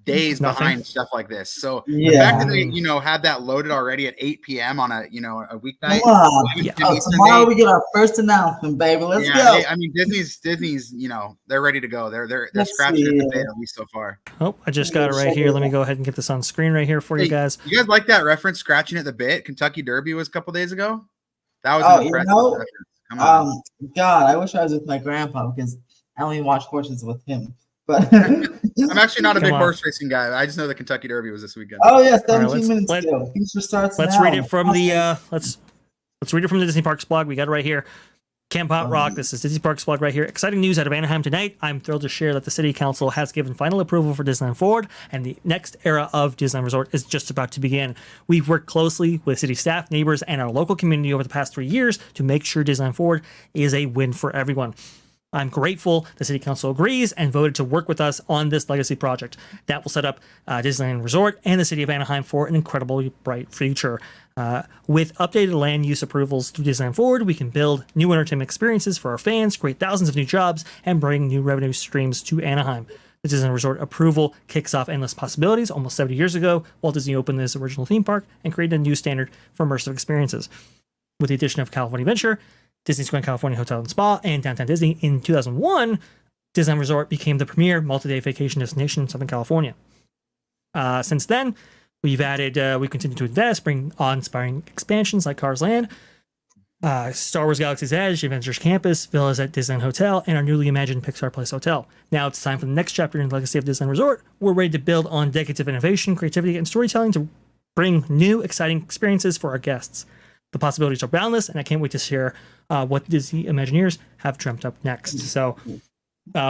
days behind stuff like this. So the fact that they, had that loaded already at 8 p.m. on a weeknight. Tomorrow we get our first announcement, baby. Let's go. I mean, Disney's, they're ready to go. They're scratching at the bit, at least so far. Oh, I just got it right here. Let me go ahead and get this on screen right here for you guys. You guys like that reference, scratching at the bit? Kentucky Derby was a couple days ago. That was an impressive reference. Come on. God, I wish I was with my grandpa because I only watch horses with him. But I'm actually not a big horse racing guy. I just know the Kentucky Derby was this weekend. Oh yeah, 17 minutes ago. Feature starts Let's now. read it from the let's read it from the Disney Parks blog. We got it right here. Camp Hot Rock. This is Disney Parks blog right here. Exciting news out of Anaheim tonight. I'm thrilled to share that the City Council has given final approval for Disneyland Forward, and the next era of Disneyland Resort is just about to begin. We've worked closely with city staff, neighbors, and our local community over the past 3 years to make sure Disneyland Forward is a win for everyone. I'm grateful the City Council agrees and voted to work with us on this legacy project that will set up Disneyland Resort and the City of Anaheim for an incredibly bright future. With updated land use approvals through Disneyland Forward, we can build new entertainment experiences for our fans, create thousands of new jobs, and bring new revenue streams to Anaheim. The Disneyland Resort approval kicks off endless possibilities. Almost 70 years ago, Walt Disney opened this original theme park and created a new standard for immersive experiences. With the addition of California Adventure, Disney's Grand California Hotel and Spa, and Downtown Disney in 2001, Disneyland Resort became the premier multi-day vacation destination in Southern California. Since then, we continue to invest, bring awe-inspiring expansions like Cars Land, Star Wars Galaxy's Edge, Avengers Campus, villas at Disneyland Hotel, and our newly imagined Pixar Place Hotel. Now it's time for the next chapter in the legacy of Disneyland Resort. We're ready to build on decades of innovation, creativity, and storytelling to bring new, exciting experiences for our guests. The possibilities are boundless, and I can't wait to share what Disney Imagineers have dreamt up next. So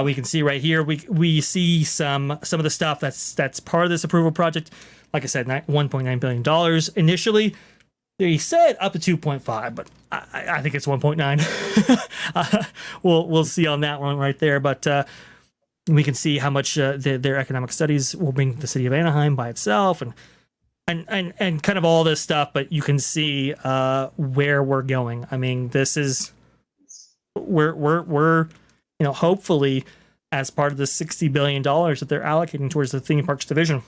we can see right here, we see some of the stuff that's part of this approval project. Like I said, $1.9 billion initially. They said up to 2.5, but I think it's 1.9. We'll see on that one right there. But we can see how much their economic studies will bring the city of Anaheim by itself, and kind of all this stuff. But you can see where we're going. I mean, this is we're hopefully as part of the $60 billion that they're allocating towards the theme parks division,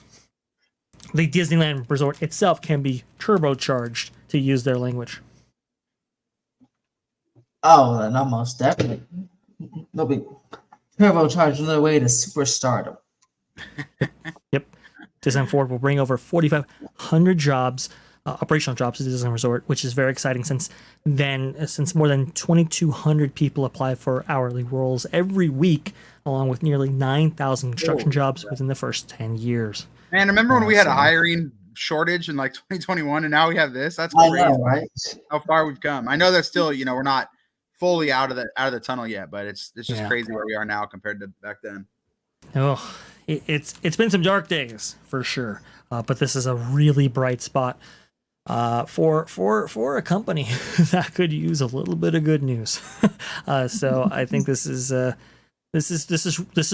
the Disneyland Resort itself can be turbocharged, to use their language. Oh, and almost definitely. They'll be turbocharged on their way to superstardom. Yep. Disneyland Forward will bring over 4,500 jobs, operational jobs to the Disneyland Resort, which is very exciting since more than 2,200 people apply for hourly roles every week, along with nearly 9,000 construction jobs within the first 10 years. Man, remember when we had a hiring shortage in like 2021, and now we have this? That's crazy, I know, right? How far we've come. I know that still, we're not fully out of the tunnel yet, but it's just crazy where we are now compared to back then. Oh, it's been some dark days for sure, but this is a really bright spot for a company that could use a little bit of good news. So I think this is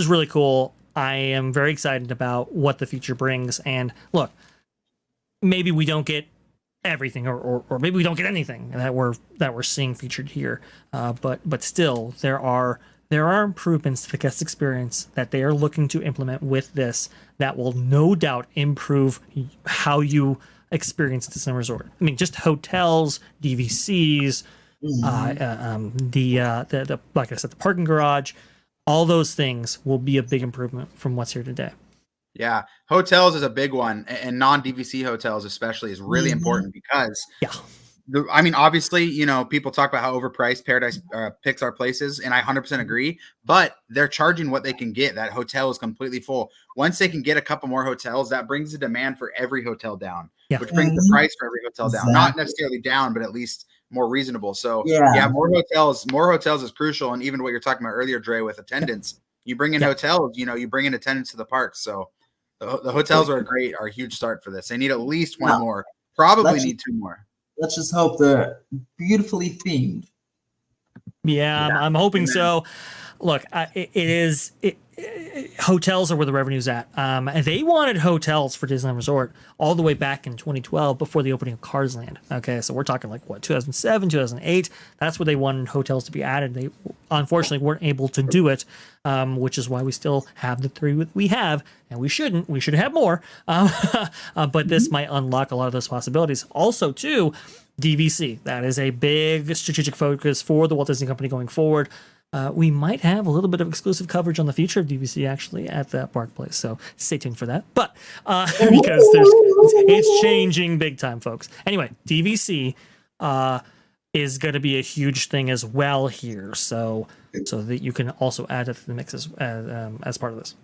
really cool. I am very excited about what the future brings. And look, maybe we don't get everything, or maybe we don't get anything that we're seeing featured here. But still, there are improvements to the guest experience that they are looking to implement with this that will no doubt improve how you experience Disneyland Resort. I mean, just hotels, DVCs, the like I said, the parking garage. All those things will be a big improvement from what's here today. Yeah, hotels is a big one, and non-DVC hotels especially is really important because, obviously, people talk about how overpriced Pixar Place is, and I 100% agree, but they're charging what they can get. That hotel is completely full. Once they can get a couple more hotels, that brings the demand for every hotel down, which brings the price for every hotel down. Not necessarily down, but at least more reasonable. So more hotels is crucial. And even what you're talking about earlier, Dre, with attendance, you bring in hotels, you bring in attendance to the parks. So the hotels are a huge start for this. They need at least one more, probably need two more. Let's just hope they're beautifully themed. Yeah, I'm hoping so. Look, hotels are where the revenue's at. They wanted hotels for Disneyland Resort all the way back in 2012 before the opening of Cars Land. Okay, so we're talking 2007, 2008. That's where they wanted hotels to be added. They unfortunately weren't able to do it, which is why we still have the three we have, and we shouldn't. We should have more. But this might unlock a lot of those possibilities. Also, too, DVC. That is a big strategic focus for the Walt Disney Company going forward. We might have a little bit of exclusive coverage on the future of DVC actually at that park place, so stay tuned for that. But because it's changing big time, folks. Anyway, DVC is going to be a huge thing as well here, so that you can also add it to the mix as part of this.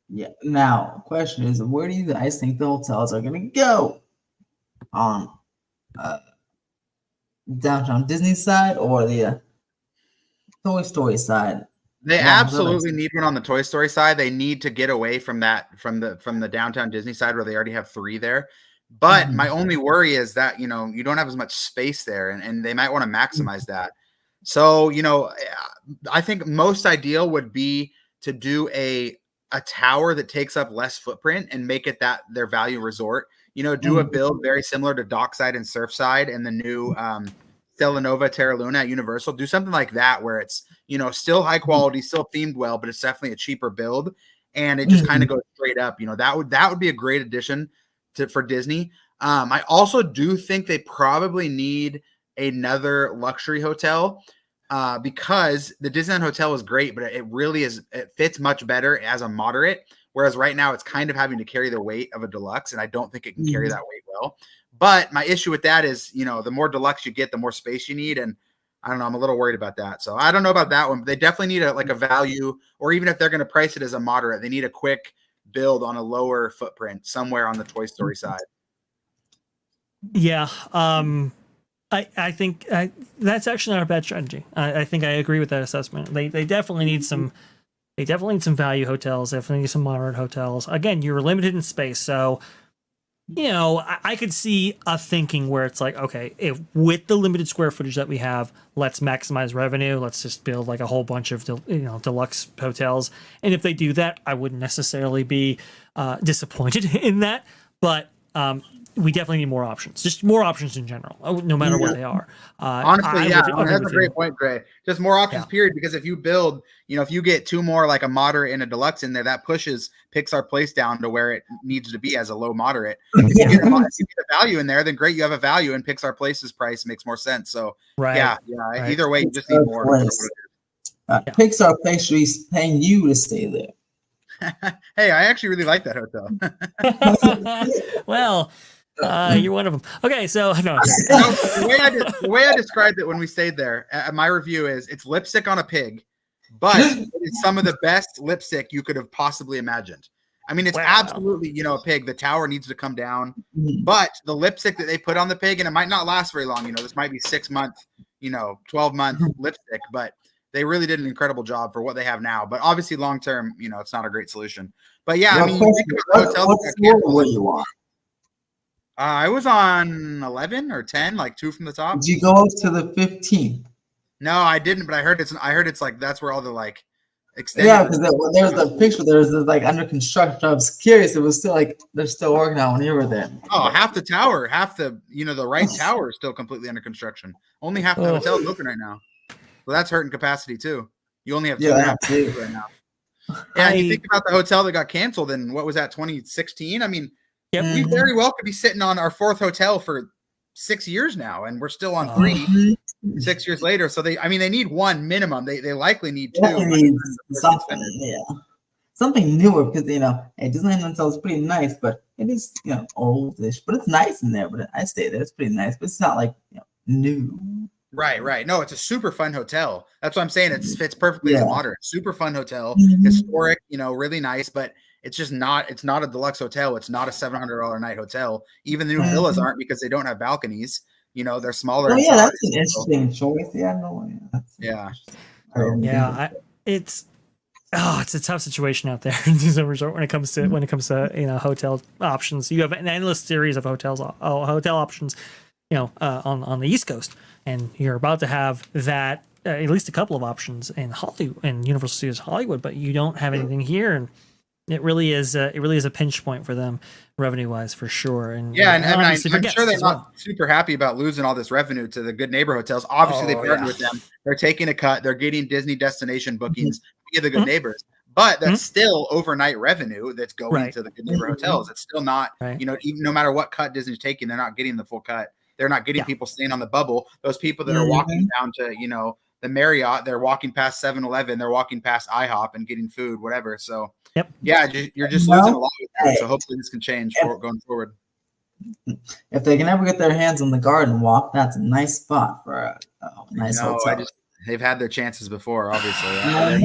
Yeah. Now, question is, where do you guys think the hotels are going to go on? Downtown Disney side or the Toy Story side? They absolutely need one on the Toy Story side. They need to get away from that, from the Downtown Disney side where they already have three there. But my only worry is that, you don't have as much space there, and they might want to maximize that. So, I think most ideal would be to do a tower that takes up less footprint and make it that their value resort. Do a build very similar to Dockside and Surfside and the new Stella Nova Terra Luna at Universal. Do something like that where it's, still high quality, still themed well, but it's definitely a cheaper build. And it just kind of goes straight up. That would be a great addition for Disney. I also do think they probably need another luxury hotel because the Disneyland Hotel is great, but it fits much better as a moderate. Whereas right now it's kind of having to carry the weight of a deluxe, and I don't think it can carry that weight well. But my issue with that is, the more deluxe you get, the more space you need. And I don't know, I'm a little worried about that. So I don't know about that one, but they definitely need a value, or even if they're going to price it as a moderate, they need a quick build on a lower footprint somewhere on the Toy Story side. Yeah. I think that's actually not a bad strategy. I think I agree with that assessment. They definitely need some. They definitely need some value hotels. Definitely need some moderate hotels. Again, you're limited in space, so I could see a thinking where it's like, okay, if with the limited square footage that we have, let's maximize revenue. Let's just build like a whole bunch of deluxe hotels. And if they do that, I wouldn't necessarily be disappointed in that. But we definitely need more options, just more options in general, no matter what they are. Honestly, that's a great point, Dre. Just more options, period. Because if you build, if you get two more, like a moderate and a deluxe in there, that pushes Pixar Place down to where it needs to be as a low moderate. If you get a value in there, then great, you have a value, and Pixar Place's price makes more sense. So, right. Either way, you just need more. Pixar Place should be paying you to stay there. Hey, I actually really like that hotel. Well, you're one of them. Okay, so no. The way I described it when we stayed there, my review is it's lipstick on a pig, but it's some of the best lipstick you could have possibly imagined. I mean, it's absolutely, a pig. The tower needs to come down, but the lipstick that they put on the pig, and it might not last very long. This might be 6 month, 12-month lipstick, but they really did an incredible job for what they have now. But obviously, long term, it's not a great solution. But yeah, you on? I was on 11 or 10, like 2 from the top. Did you go up to the 15th? No, I didn't, but I heard it's like that's where all the like extended. Yeah, because there's the picture. There's like under construction. I was curious. It was still like they're still working on when you were there. Oh, half the tower, half the the right tower is still completely under construction. Only half the hotel is open right now. So that's hurting capacity too. You only have 2.5 right now. Yeah, you think about the hotel that got canceled in what was that 2016? I mean. Yep. We very well could be sitting on our 4th hotel for 6 years now, and we're still on 3 6 years later. So they need one minimum. They likely need 2. Need something newer because Disneyland Hotel is pretty nice, but it is oldish, but it's nice in there. But I stay there; it's pretty nice, but it's not like new. Right. No, it's a super fun hotel. That's what I'm saying. It fits perfectly as a moderate. Super fun hotel, historic, really nice, but. It's just not. It's not a deluxe hotel. It's not a $700 a night hotel. Even the new villas aren't because they don't have balconies. They're smaller. Oh yeah, that's an interesting choice. Yeah, no. It's a tough situation out there in Disneyland Resort when it comes to hotel options. You have an endless series of hotel options, on the East Coast, and you're about to have that at least a couple of options in Hollywood and Universal Studios Hollywood, but you don't have anything here and. It really is a pinch point for them revenue wise for sure. And I'm sure they're not super happy about losing all this revenue to the Good Neighbor hotels. Obviously, they partnered with them. They're taking a cut. They're getting Disney destination bookings via the Good Neighbors, but that's still overnight revenue that's going to the Good Neighbor hotels. It's still not, even no matter what cut Disney's taking, they're not getting the full cut. They're not getting people staying on the bubble. Those people that are walking down to the Marriott, they're walking past 7-Eleven, they're walking past IHOP and getting food, whatever. So. Yep. Yeah, you're just losing a lot with that. So hopefully this can change going forward. If they can ever get their hands on the Garden Walk, that's a nice spot for a nice hotel. They've had their chances before, obviously. I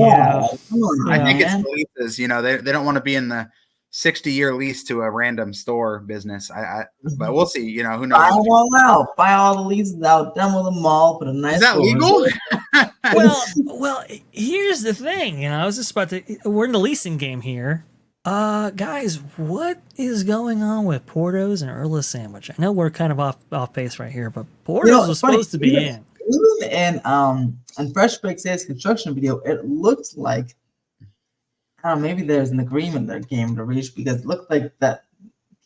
think it's the leases. They don't want to be in the 60-year lease to a random store business. But we'll see. Who knows? Buy them all out. Buy all the leases out. Demo them all. Put a nice. Is that legal? Well, here's the thing. I was just about to. We're in the leasing game here. Guys, what is going on with Porto's and Erla's sandwich? I know we're kind of off base right here, but Porto's was supposed to be in. even in Fresh Baked Say's construction video, it looked like, I don't know, maybe there's an agreement that came to reach, because it looked like that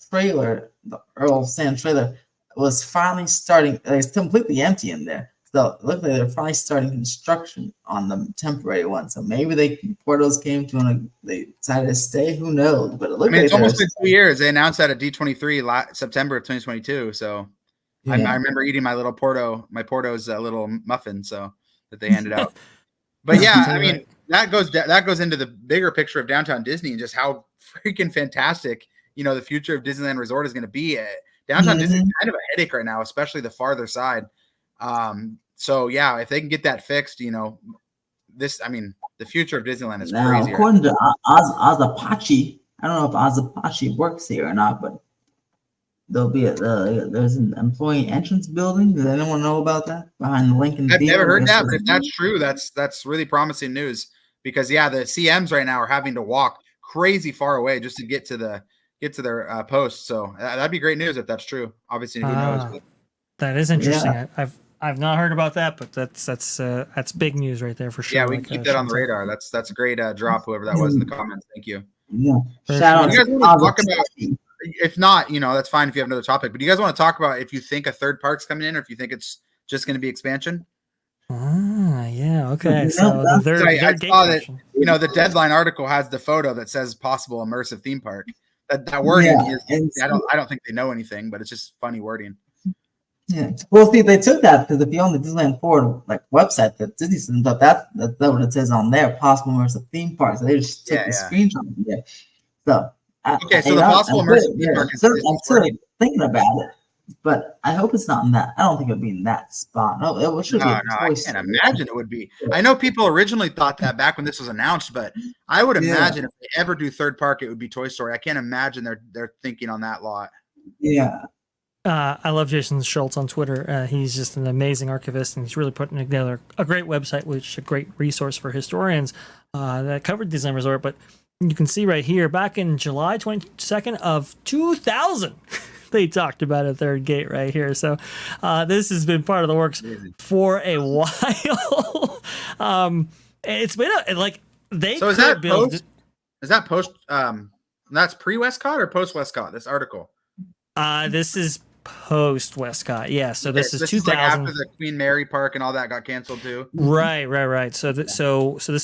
trailer, the Earl Sand trailer, was finally starting. It's completely empty in there. So it looked like they're finally starting construction on the temporary one. So maybe Portos came to and they decided to stay. Who knows? But it looked like it's almost been 2 years. They announced that at D23 September of 2022. So I remember eating my Porto's little muffin, so that they handed out. But yeah, I mean, that goes into the bigger picture of downtown Disney and just how freaking fantastic, the future of Disneyland Resort is going to be. Downtown Disney is kind of a headache right now, especially the farther side. So yeah, if they can get that fixed, the future of Disneyland is crazy. According to Ozapachi, I don't know if Ozapachi works here or not, but there'll be there's an employee entrance building. Does anyone know about that behind the Lincoln? I've never heard that, but if that's true, that's really promising news, because the CMs right now are having to walk crazy far away just to get to their posts. So that'd be great news if that's true. Obviously, who knows? That is interesting. Yeah. I've not heard about that, but that's big news right there for sure. Yeah, we can keep that on the radar. That's a great drop, whoever that was in the comments. Thank you. Yeah. Shout out. If not, that's fine if you have another topic. But do you guys want to talk about if you think a third park's coming in, or if you think it's just going to be expansion? Yeah. Okay. So I saw that the Deadline article has the photo that says possible immersive theme park. That wording is I don't think they know anything, but it's just funny wording. Yeah. Well, see, they took that because if you own the Disneyland Forward website that Disney sent up, that's what it says on there. Possible immersive theme park. So they just took the screenshot. Yeah. So so the possible immersive theme park is I'm still thinking about it, but I hope it's not in that. I don't think it would be in that spot. No, it should be. No, I can't imagine it would be. I know people originally thought that back when this was announced, but I would imagine if they ever do third park, it would be Toy Story. I can't imagine they're thinking on that lot. Yeah. I love Jason Schultz on Twitter. He's just an amazing archivist, and he's really putting together a great website, which is a great resource for historians that covered Disneyland Resort. But you can see right here, back in July 22nd of 2000, they talked about a third gate right here. So this has been part of the works for a while. It's been they. So is that post? Is that post? That's pre-Westcott or post-Westcott? This article. This is post Westcott. Yeah. So this is 2000. Like after the Queen Mary Park and all that got canceled too. Right. So this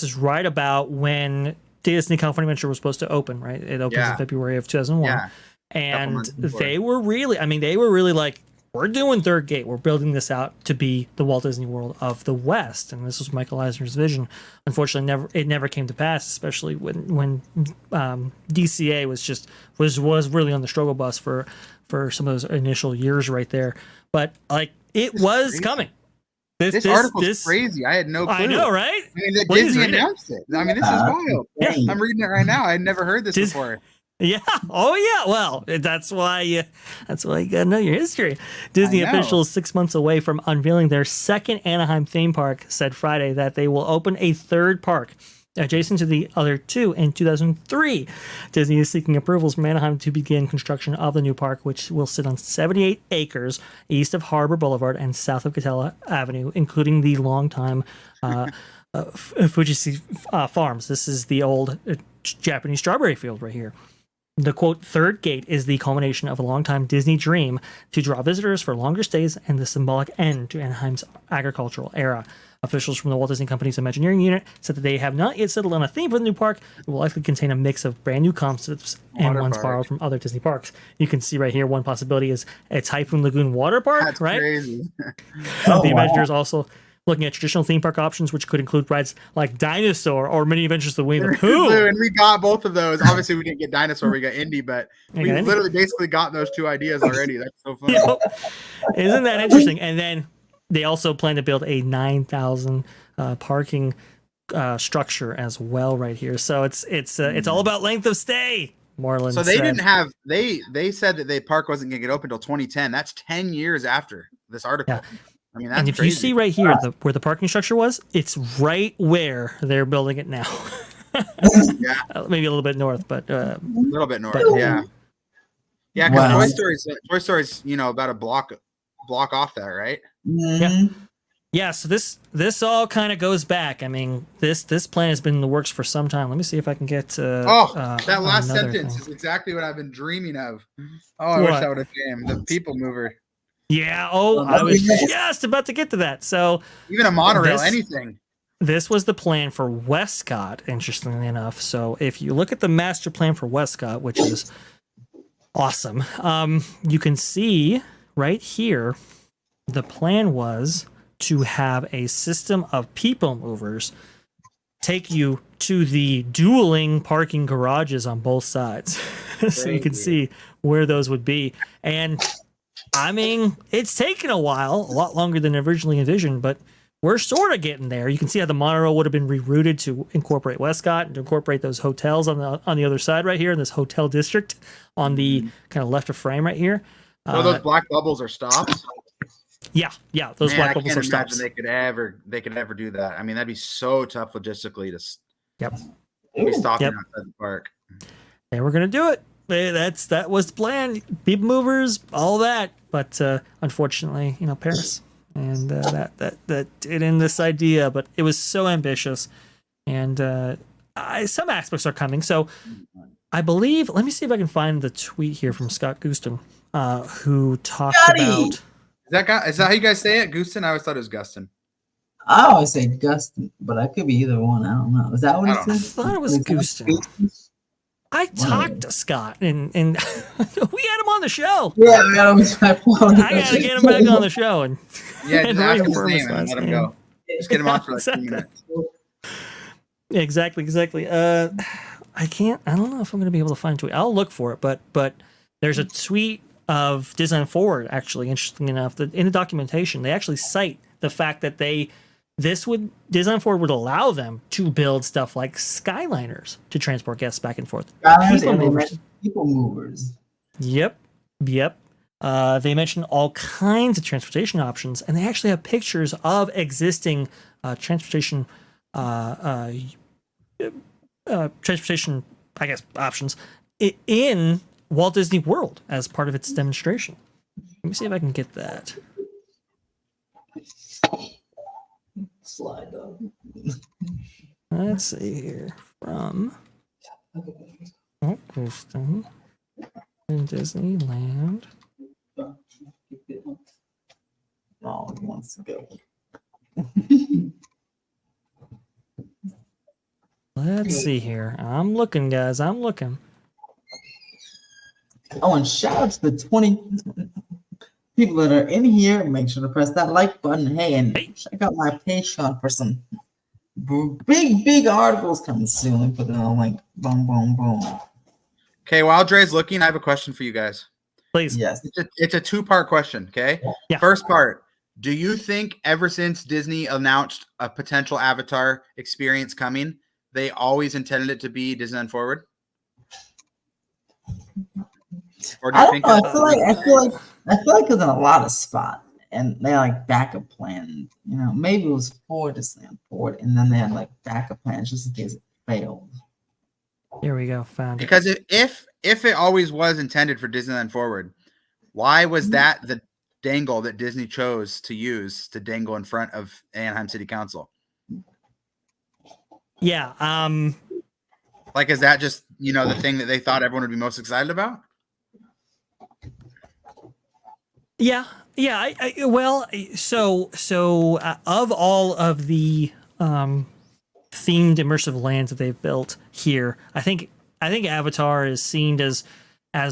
is right about when Disney California Adventure was supposed to open. Right. It opens in February of 2001. Yeah. And they were really like, we're doing third gate. We're building this out to be the Walt Disney World of the West. And this was Michael Eisner's vision. Unfortunately, it never came to pass, especially when DCA was really on the struggle bus for some of those initial years right there. But it was coming. This article's crazy. I had no clue. I know, right? I mean, Disney announced it. I mean, this is wild. Yeah, I'm reading it right now. I had never heard this before. Yeah. Oh, yeah. Well, that's why you gotta know your history. Disney officials 6 months away from unveiling their second Anaheim theme park said Friday that they will open a third park adjacent to the other two in 2003. Disney is seeking approvals from Anaheim to begin construction of the new park, which will sit on 78 acres east of Harbor Boulevard and south of Catella Avenue, including the longtime Fujisi Farms. This is the old Japanese strawberry field right here. The, quote, third gate is the culmination of a longtime Disney dream to draw visitors for longer stays and the symbolic end to Anaheim's agricultural era. Officials from the Walt Disney Company's Imagineering unit said that they have not yet settled on a theme for the new park. It will likely contain a mix of brand new concepts and ones borrowed from other Disney parks. You can see right here, one possibility is a Typhoon Lagoon water park. That's right? Crazy. The Imagineers also looking at traditional theme park options, which could include rides like Dinosaur or Mini Adventures of the Winnie the Pooh. And we got both of those. Obviously, we didn't get Dinosaur. We got Indy, but we literally basically got those two ideas already. That's so funny. Isn't that interesting? And then they also plan to build a 9,000 parking structure as well right here. So it's all about length of stay. Moreland. So they didn't have they said that the park wasn't going to get open until 2010. That's 10 years after this article. Yeah. I mean, that's and if crazy. you see right here where the parking structure was, it's right where they're building it now. Yeah, maybe a little bit north, but a little bit north. Yeah, because Toy Story's about a block off that, right? Yeah. Yeah, so this all kind of goes back. I mean, this plan has been in the works for some time. Let me see if I can get that last another sentence thing. is exactly what I've been dreaming of. Oh, I wish What? I would have came. The people mover. Yeah. Oh, I was just about to get to that. So Even a monorail, This- anything. this was the plan for Westcott, interestingly enough. So if you look at the master plan for Westcott, which is awesome, you can see right here, the plan was to have a system of people movers take you to the dueling parking garages on both sides. So you can see where those would be. And I mean, it's taken a while, a lot longer than originally envisioned, but we're sort of getting there. You can see how the monorail would have been rerouted to incorporate Westcott and to incorporate those hotels on the other side right here in this hotel district on the kind of left of frame right here. So those black bubbles are stops. Yeah, those Man, black I bubbles can't are imagine stops. they could ever do that. I mean, that'd be so tough logistically to Yep. be stopping Yep. outside the park. They were gonna do it. That was the plan. People movers, all that. But unfortunately, Paris, and that did in this idea. But it was so ambitious, and some aspects are coming. So I believe. Let me see if I can find the tweet here from Scott Guston, who talked about. Is that how you guys say it? Guston? I always thought it was Guston. I always say Gustin, but I could be either one. I don't know. Is that what I it don't know. says? I thought it was Guston. I talked to Scott, and we had him on the show. Yeah, I always I gotta get him back on the show, and Yeah, just ask him his reaffirm his name and last let him name. go. Just get him on for like 2 Exactly. minutes. Exactly. I don't know if I'm gonna be able to find a tweet. I'll look for it, but there's a tweet of Disneyland Forward, actually, interesting enough, that in the documentation they actually cite the fact that Disneyland Forward would allow them to build stuff like Skyliners to transport guests back and forth. People movers. Yep. They mentioned all kinds of transportation options, and they actually have pictures of existing transportation, I guess, options in Walt Disney World as part of its demonstration. Let me see if I can get that. Slide though. Let's see here from Kristen in Disneyland. Oh, he wants to go. Let's see here. I'm looking, guys. I'm looking. Oh, and shout out to the 20 people that are in here. Make sure to press that like button. Hey, and check out my Patreon for some big articles coming soon. Let me put it on like boom, boom, boom. Okay, while Dre's looking, I have a question for you guys. Please. Yes. It's a 2-part question, okay? Yeah. First part, do you think ever since Disney announced a potential Avatar experience coming, they always intended it to be Disneyland Forward? Or do you think I feel like there's in a lot of spots, and they like backup plan. Maybe it was for Disneyland Forward, and then they had like backup plans just in case it failed. Here we go. Found it. because if it always was intended for Disneyland Forward, why was that the dangle that Disney chose to use to dangle in front of Anaheim City Council? Yeah. Like, is that just the thing that they thought everyone would be most excited about? Yeah. So of all of the themed immersive lands that they've built here, I think Avatar is seen as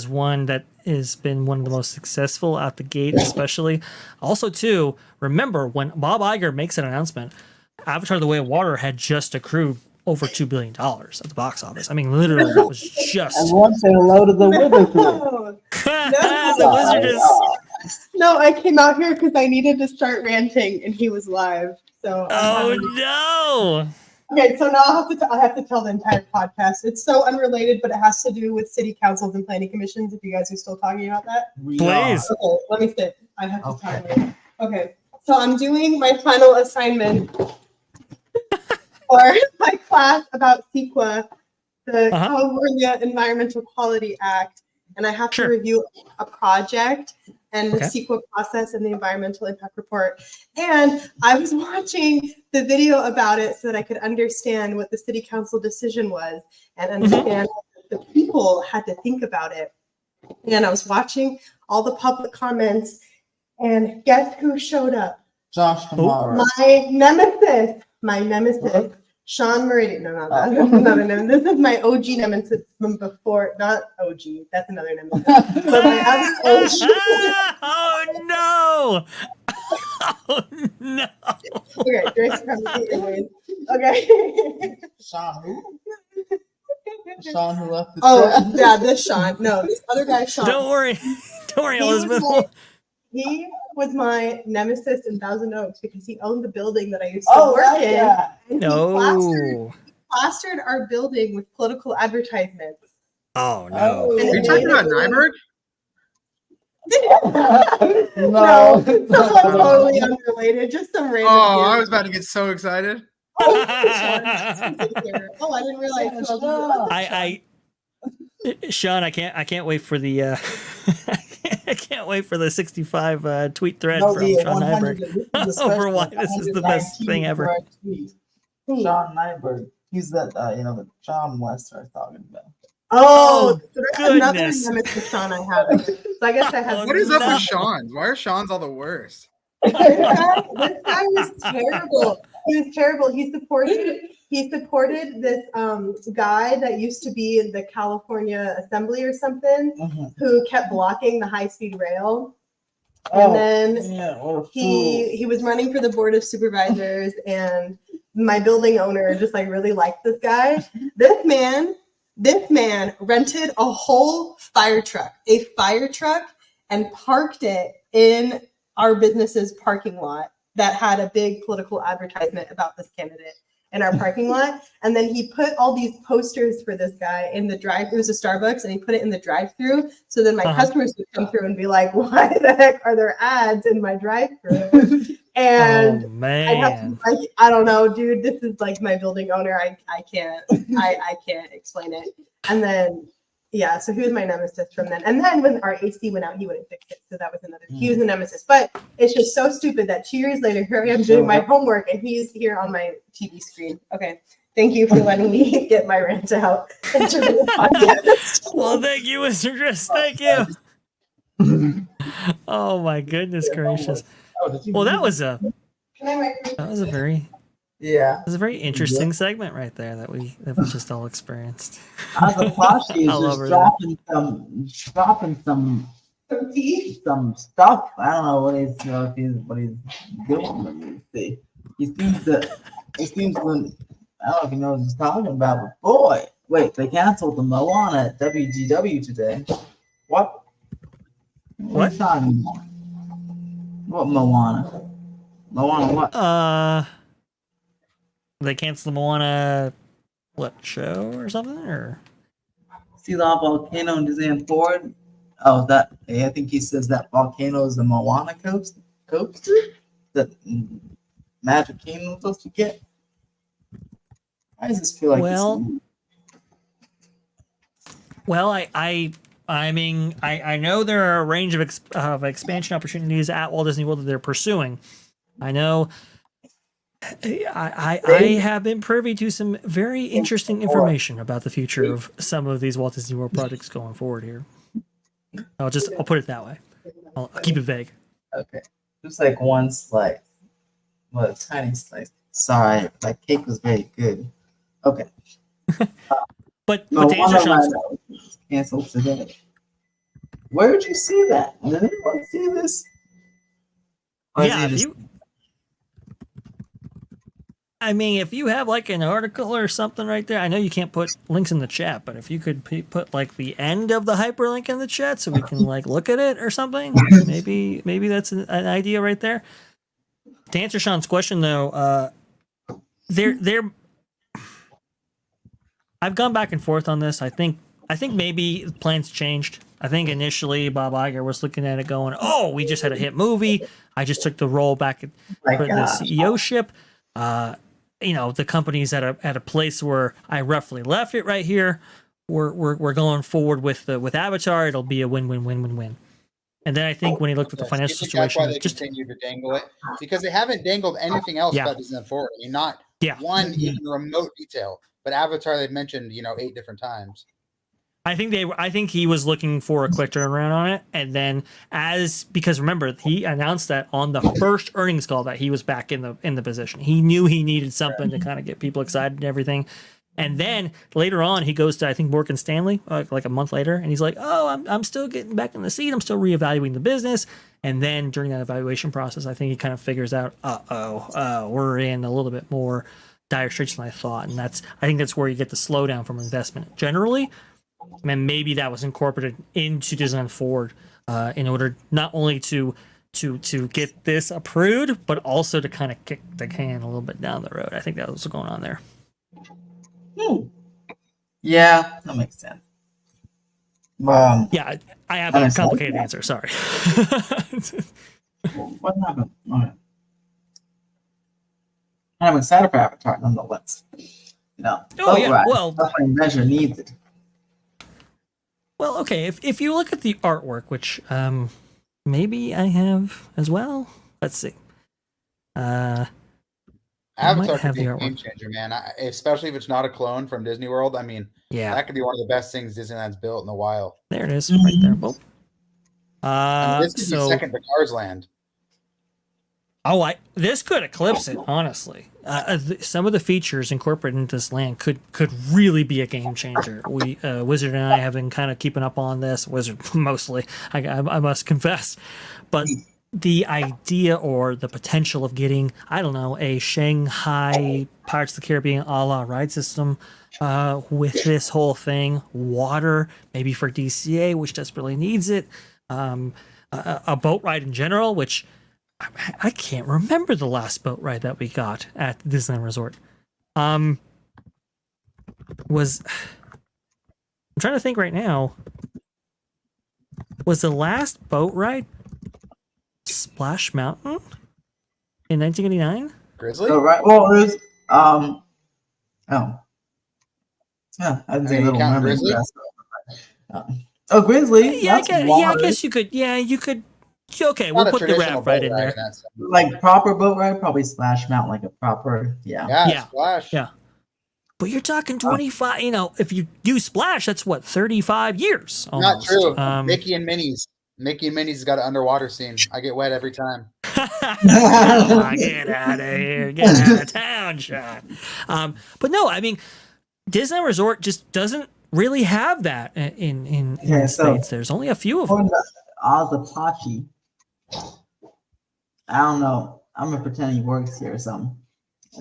one that has been one of the most successful out the gate, especially. Also, too, remember when Bob Iger makes an announcement, Avatar: The Way of Water had just accrued over $2 billion at the box office. I mean, literally, that was just. I want to say hello to the wizard. The wizard is. No, I came out here because I needed to start ranting, and he was live. So. Oh no! Okay, so now I have to tell the entire podcast. It's so unrelated, but it has to do with city councils and planning commissions. If you guys are still talking about that, Please. Okay, let me sit. I have to tell you. Okay, so I'm doing my final assignment for my class about CEQA, the California Environmental Quality Act, and I have to review a project and the Okay. CEQA process and the environmental impact report. And I was watching the video about it so that I could understand what the city council decision was and understand what the people had to think about it. And I was watching all the public comments, and guess who showed up? Josh tomorrow. My nemesis, Sean Meridian. No, not that. Another nemesis. This is my OG nemesis from before. Not OG. That's another nemesis. But my other OG. Oh no! Oh no! Okay, Grace probably anyways. Okay. Sean who? Sean who left the Oh, chat? yeah, this Sean. No, this other guy, Sean. Don't worry, Elizabeth. He was my nemesis in Thousand Oaks because he owned the building that I used to work in. Yeah. And he plastered our building with political advertisements. Oh no! And Are you it talking made about it- Nyberg? No, someone totally unrelated. Just some random. Oh, I dude. was about to get so excited. Oh, I didn't realize. Sean, I can't wait for the I can't wait for the 65 tweet thread No, from the Sean 100 Nyberg this is over the why this is the best 119 thing ever. correct tweet. Sean Nyberg. He's that the John West I was talking about. Oh, so that's another goodness. nemesis Sean I have. So I guess I have. What is up no. with Sean's? Why are Sean's all the worst? This guy was terrible. He was terrible. He supported this guy that used to be in the California Assembly or something, who kept blocking the high-speed rail. And then he was running for the board of supervisors, and my building owner just like really liked this guy. This man rented a whole fire truck, and parked it in our business's parking lot that had a big political advertisement about this candidate in our parking lot. And then he put all these posters for this guy in the drive. It was a Starbucks, and he put it in the drive-through. So then my customers would come through and be like, "Why the heck are there ads in my drive-through?" And Oh I'd have to man! be like, I don't know, dude. This is like my building owner. I can't explain it. And then yeah, so he was my nemesis from then. And then when our AC went out, he wouldn't fix it. So that was another. He was the nemesis. But it's just so stupid that 2 years later, here I am doing my homework, and he's here on my TV screen. Okay, thank you for letting me get my rant out. Into the podcast. Well, thank you, Mr. Driss. Thank you. Oh my goodness gracious! Well, that was a very interesting segment right there that we just all experienced. As a Flashy is I love just her. dropping some stuff. I don't know what he's doing. Let me see. He seems to. I don't know if he knows what he's talking about, but boy, wait, they canceled the Moana at WGW today. What? What are you talking about? What Moana? Moana what? They canceled the Moana show or something, or Sea Law Volcano in Disneyland Ford. Oh, I think he says that volcano is the Moana coaster that Magic Kingdom was supposed to get. Why does this feel like I mean, I know there are a range of expansion opportunities at Walt Disney World that they're pursuing. I know. I have been privy to some very interesting information about the future of some of these Walt Disney World projects going forward here. I'll put it that way. I'll keep it vague. Okay. Just like one slice. Well, a tiny slice. Sorry, my cake was very good. Okay. But to answer Sean's canceled today. Where did you see that? Did anyone see this? if you have like an article or something right there, I know you can't put links in the chat, but if you could put like the end of the hyperlink in the chat so we can like look at it or something, maybe that's an idea right there. To answer Sean's question though, I've gone back and forth on this. I think maybe plans changed. I think initially Bob Iger was looking at it going, "Oh, we just had a hit movie. I just took the role back for the CEO ship. The company's at a place where I roughly left it right here. We're going forward with Avatar. It'll be a win-win-win-win-win." And then I think when he looked at the Okay, so you financial think that's why situation, they just continue to dangle it? Because they haven't dangled anything else Yeah. about Disneyland Forward. I mean, not Yeah. one even remote detail. But Avatar, they've mentioned, 8 different times. I think he was looking for a quick turnaround on it, and then because remember he announced that on the first earnings call that he was back in the position. He knew he needed something to kind of get people excited and everything. And then later on, he goes to I think Morgan Stanley like a month later, and he's like, "Oh, I'm still getting back in the seat. I'm still reevaluating the business." And then during that evaluation process, I think he kind of figures out, we're in a little bit more dire straits than I thought, and I think that's where you get the slowdown from investment generally. And maybe that was incorporated into Disneyland Forward in order not only to get this approved, but also to kind of kick the can a little bit down the road. I think that was going on there. Yeah, that makes sense. Yeah, I have a complicated answer. Sorry. What happened? Okay. I'm excited for Avatar nonetheless. Definitely measure needed. Well, okay. If you look at the artwork, which maybe I have as well. Let's see. Avatar could be a game changer, man. Especially if it's not a clone from Disney World. I mean, that could be one of the best things Disneyland's built in a while. There it is, right there. Boom. This could be second to Cars Land. Oh, this could eclipse it, honestly. Some of the features incorporated into this land could really be a game changer. Wizard and I have been kind of keeping up on this. Wizard mostly, I must confess, but the idea or the potential of getting, I don't know, a Shanghai Pirates of the Caribbean a la ride system with this whole thing, water maybe for DCA, which desperately needs it, a boat ride in general, which I can't remember the last boat ride that we got at Disneyland Resort. I'm trying to think right now. Was the last boat ride Splash Mountain in 1989? Grizzly? Oh, right. Well, there's yeah, I didn't say little memory. Grizzly. Yeah, I guess you could. Yeah, you could. Okay, we'll put the raft right in there. Like proper boat ride, probably Splash Mountain, like a proper, yeah, Splash. Yeah. But you're talking 25, if you do Splash, that's what, 35 years almost. Not true. Mickey and Minnie's has got an underwater scene. I get wet every time. Get out of here. Get out of town, Sean. But no, I mean, Disneyland Resort just doesn't really have that in the States. There's only a few of them. Ozapachi. I don't know. I'm gonna pretend he works here or something.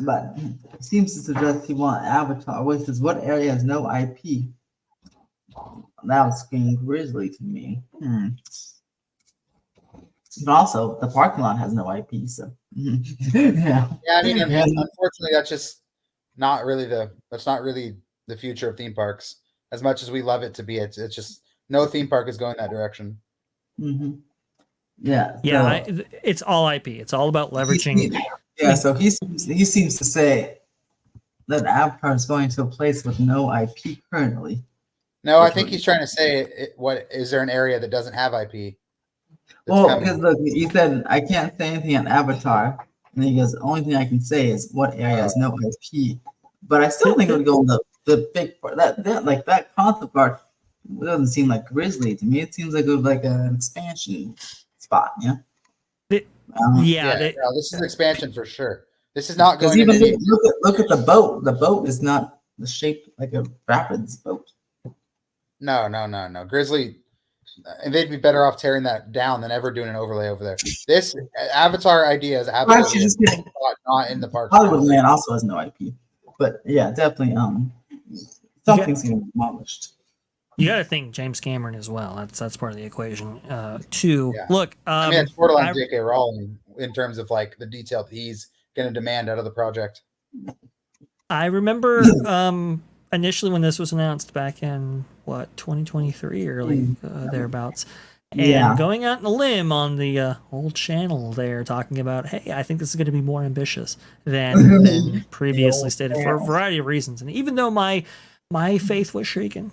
But it seems to suggest he wants Avatar. Which is what area has no IP? That would scream Grizzly to me. But also, the parking lot has no IP, so yeah. I mean, unfortunately, that's just not really the future of theme parks. As much as we love it to be, it's just no theme park is going that direction. Mm-hmm. Yeah. Yeah, it's all IP. It's all about leveraging. So he seems to say that Avatar is going to a place with no IP currently. No, I think he's trying to say, what is there an area that doesn't have IP? Well, because look, he said I can't say anything on Avatar, and he goes, the only thing I can say is what area has no IP. But I still think it would go in the big part. That concept art doesn't seem like Grizzly to me. It seems like it was like an expansion spot. Yeah. This is expansion for sure. This is not going. Even look at the boat. The boat is not the shape like a rapids boat. No. Grizzly, and they'd be better off tearing that down than ever doing an overlay over there. This Avatar idea is absolutely not in the park. Hollywood Land also has no IP, but yeah, definitely something's getting demolished. You got to think James Cameron as well. That's part of the equation too. Yeah. Look, I mean, it's borderline J.K. Rowling in terms of like the detail that he's going to demand out of the project. I remember initially when this was announced back in 2023, early thereabouts, and going out on a limb on the old channel there, talking about, hey, I think this is going to be more ambitious than previously stated for a variety of reasons. And even though my faith was shaken,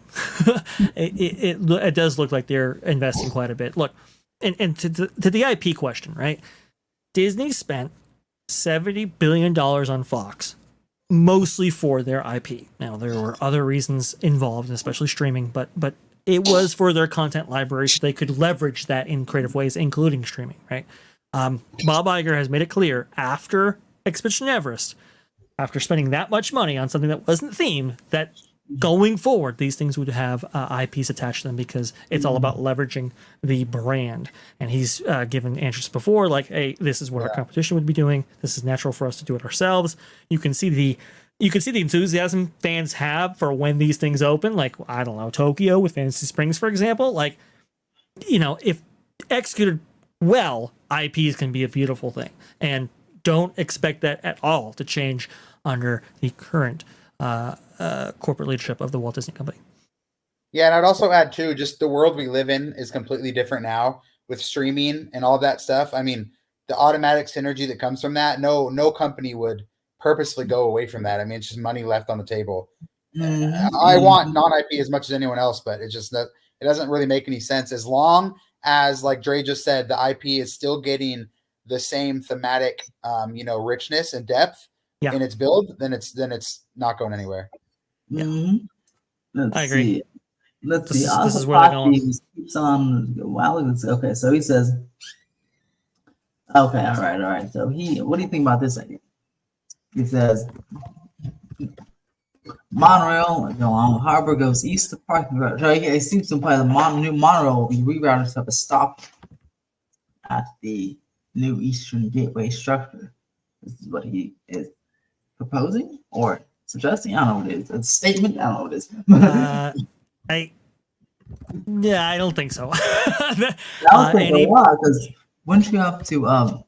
it does look like they're investing quite a bit. Look, and to the IP question, right? Disney spent $70 billion on Fox, mostly for their IP. Now, there were other reasons involved, especially streaming, but it was for their content library, so they could leverage that in creative ways, including streaming, right? Bob Iger has made it clear after Expedition Everest, after spending that much money on something that wasn't themed, that going forward, these things would have IPs attached to them because it's all about leveraging the brand. And he's given answers before, like, hey, this is what our competition would be doing. This is natural for us to do it ourselves. You can see the enthusiasm fans have for when these things open. Like, I don't know, Tokyo with Fantasy Springs, for example. Like, if executed well, IPs can be a beautiful thing. And don't expect that at all to change under the current corporate leadership of the Walt Disney Company. Yeah, and I'd also add too, just the world we live in is completely different now with streaming and all that stuff. I mean, the automatic synergy that comes from that, no company would purposely go away from that. I mean, it's just money left on the table. I want non-IP as much as anyone else, but it's just that it doesn't really make any sense as long as, like Dre just said, the IP is still getting the same thematic, richness and depth in its build. Then it's not going anywhere. I agree. See. Let's see. This is where they're going. Keeps on. Okay, so he says. Okay, all right. So what do you think about this idea? He says, monorail along harbor goes east of parking garage. So it seems to imply the new monorail will be rerouted to have a stop at the new Eastern Gateway structure. This is what he is proposing or suggesting. I don't know what it is. A statement. I don't know what it is. I don't think so. I don't think a lot, because once you have to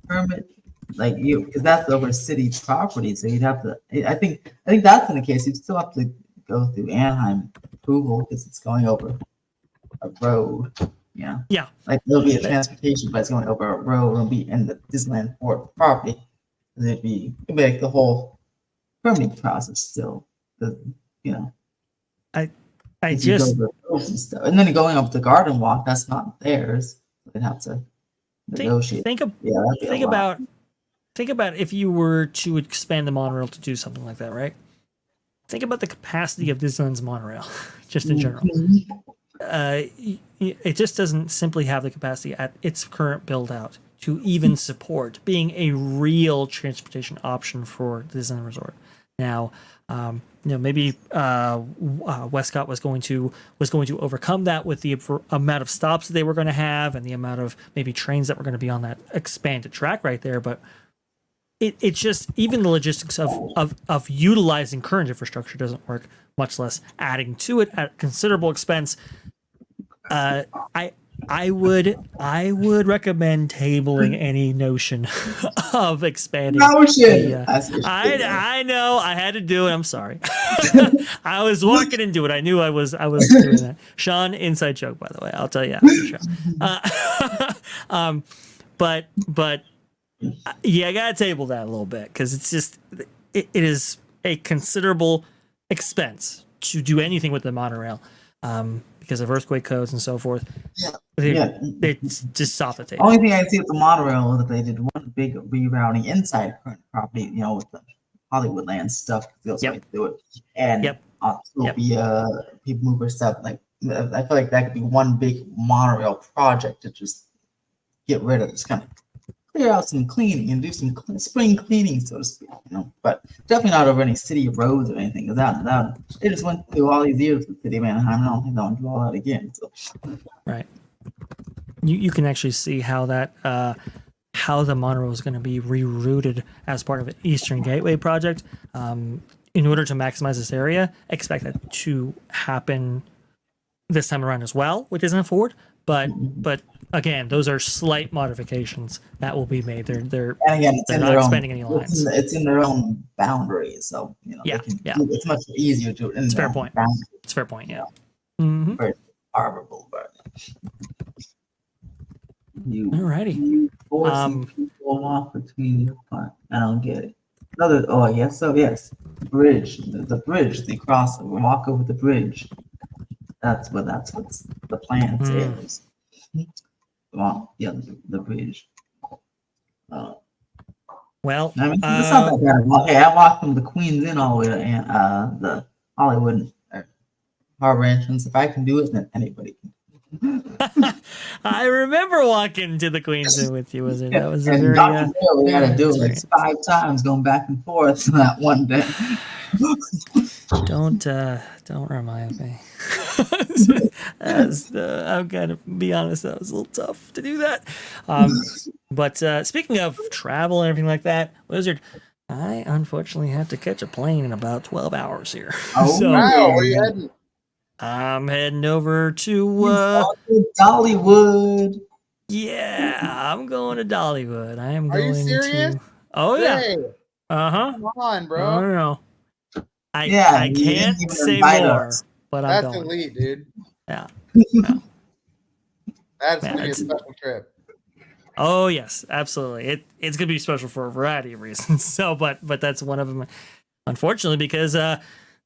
permit, because that's over city property, so you'd have to. I think that's in the case. You'd still have to go through Anaheim approval because it's going over a road. Yeah. Like there'll be a transportation, but it's going over a road. It'll be in the Disneyland Port property. It'd be like the whole permitting process still. I just and then going up the Garden Walk, that's not theirs. They'd have to negotiate. Think about if you were to expand the monorail to do something like that, right? Think about the capacity of Disneyland's monorail, just in general. It just doesn't simply have the capacity at its current build out to even support being a real transportation option for the Disneyland Resort. Now, maybe Westcott was going to overcome that with the amount of stops that they were going to have and the amount of maybe trains that were going to be on that expanded track right there. But it's just even the logistics of utilizing current infrastructure doesn't work, much less adding to it at considerable expense. I would recommend tabling any notion of expanding. I know I had to do it. I'm sorry. I was walking into it. I knew I was doing that. Sean, inside joke, by the way. I'll tell you after show. But I gotta table that a little bit because it's just it is a considerable expense to do anything with the monorail. Because of earthquake codes and so forth. It's just off the table. Only thing I see with the monorail is that they did one big rerouting inside current property, with the Hollywoodland stuff. They also like to do it. And it'll be people mover stuff. Like I feel like that could be one big monorail project to just get rid of. Just kind of clear out some cleaning and do some spring cleaning, so to speak, But definitely not over any city roads or anything. Because that they just went through all these years with the city of Anaheim. I don't think they'll do all that again. So. Right. You can actually see how that how the monorail is going to be rerouted as part of an Eastern Gateway project. In order to maximize this area, expect that to happen this time around as well with Disneyland Forward. But again, those are slight modifications that will be made. They're not expanding any lines. It's in their own boundaries, so it's much easier to. It's a fair point. It's a fair point. Yeah. Very horrible, but alrighty. You forcing people off between your part. I don't get it. Yes, bridge, the bridge, they cross, walk over the bridge. That's what the plan is. Well, yeah, the bridge. Well, I mean, it's not that bad. Okay, I walked from the Queens Inn all the way to the Hollywood Harbor entrance. If I can do it, then anybody can. I remember walking to the Queen's Inn with you, Wizard. That was a And very Dr. Bill, we had to do it like experience. 5 times going back and forth that one day. Don't remind me. I'm gonna be honest, that was a little tough to do that. But speaking of travel and everything like that, Wizard, I unfortunately have to catch a plane in about 12 hours here. Oh, So Wow, where are you heading? I'm heading over to Dollywood. yeah, I'm going to Dollywood. I am Are you going serious? to Oh yeah. Hey, Uh-huh. come on, I bro. don't know. I You didn't can't even say invite more, us. but I'm That's going. elite, dude. Yeah. That's Yeah, gonna be a it's- special trip. Oh yes, absolutely. It's gonna be special for a variety of reasons. So, but that's one of them. Unfortunately, because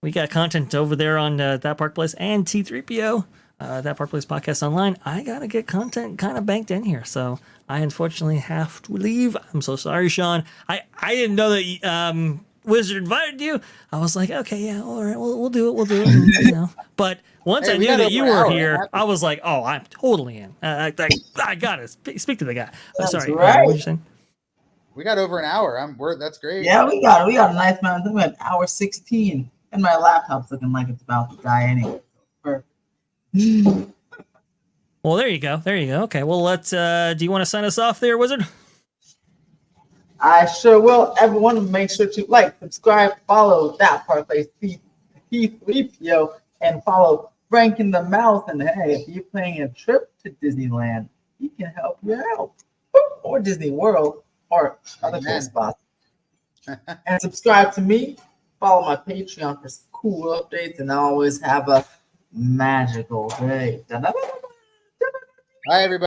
we got content over there on That Park Place and T3PO, That Park Place podcast online. I gotta get content kind of banked in here, so I unfortunately have to leave. I'm so sorry, Sean. I didn't know that Wizard invited you. I was like, okay, yeah, all right, we'll do it. And, you know, but once Hey, I we knew got that over you an were hour, here, man. I was like, oh, I'm totally in. I gotta speak to the guy. I'm That's sorry. right. What were you saying? We got over an hour. That's great. Yeah, we got a nice amount of time. We're at hour 16, and my laptop's looking like it's about to die anyway. Well, there you go. Okay, well, let's. Do you want to sign us off there, Wizard? I sure will. Everyone, make sure to like, subscribe, follow That Park Place P3PO, and follow Frank in the Mouth. And hey, if you're planning a trip to Disneyland, he can help you out, or Disney World, or other cool Amen. spots. And subscribe to me. Follow my Patreon for cool updates, and I always have a magical day. Bye, everybody.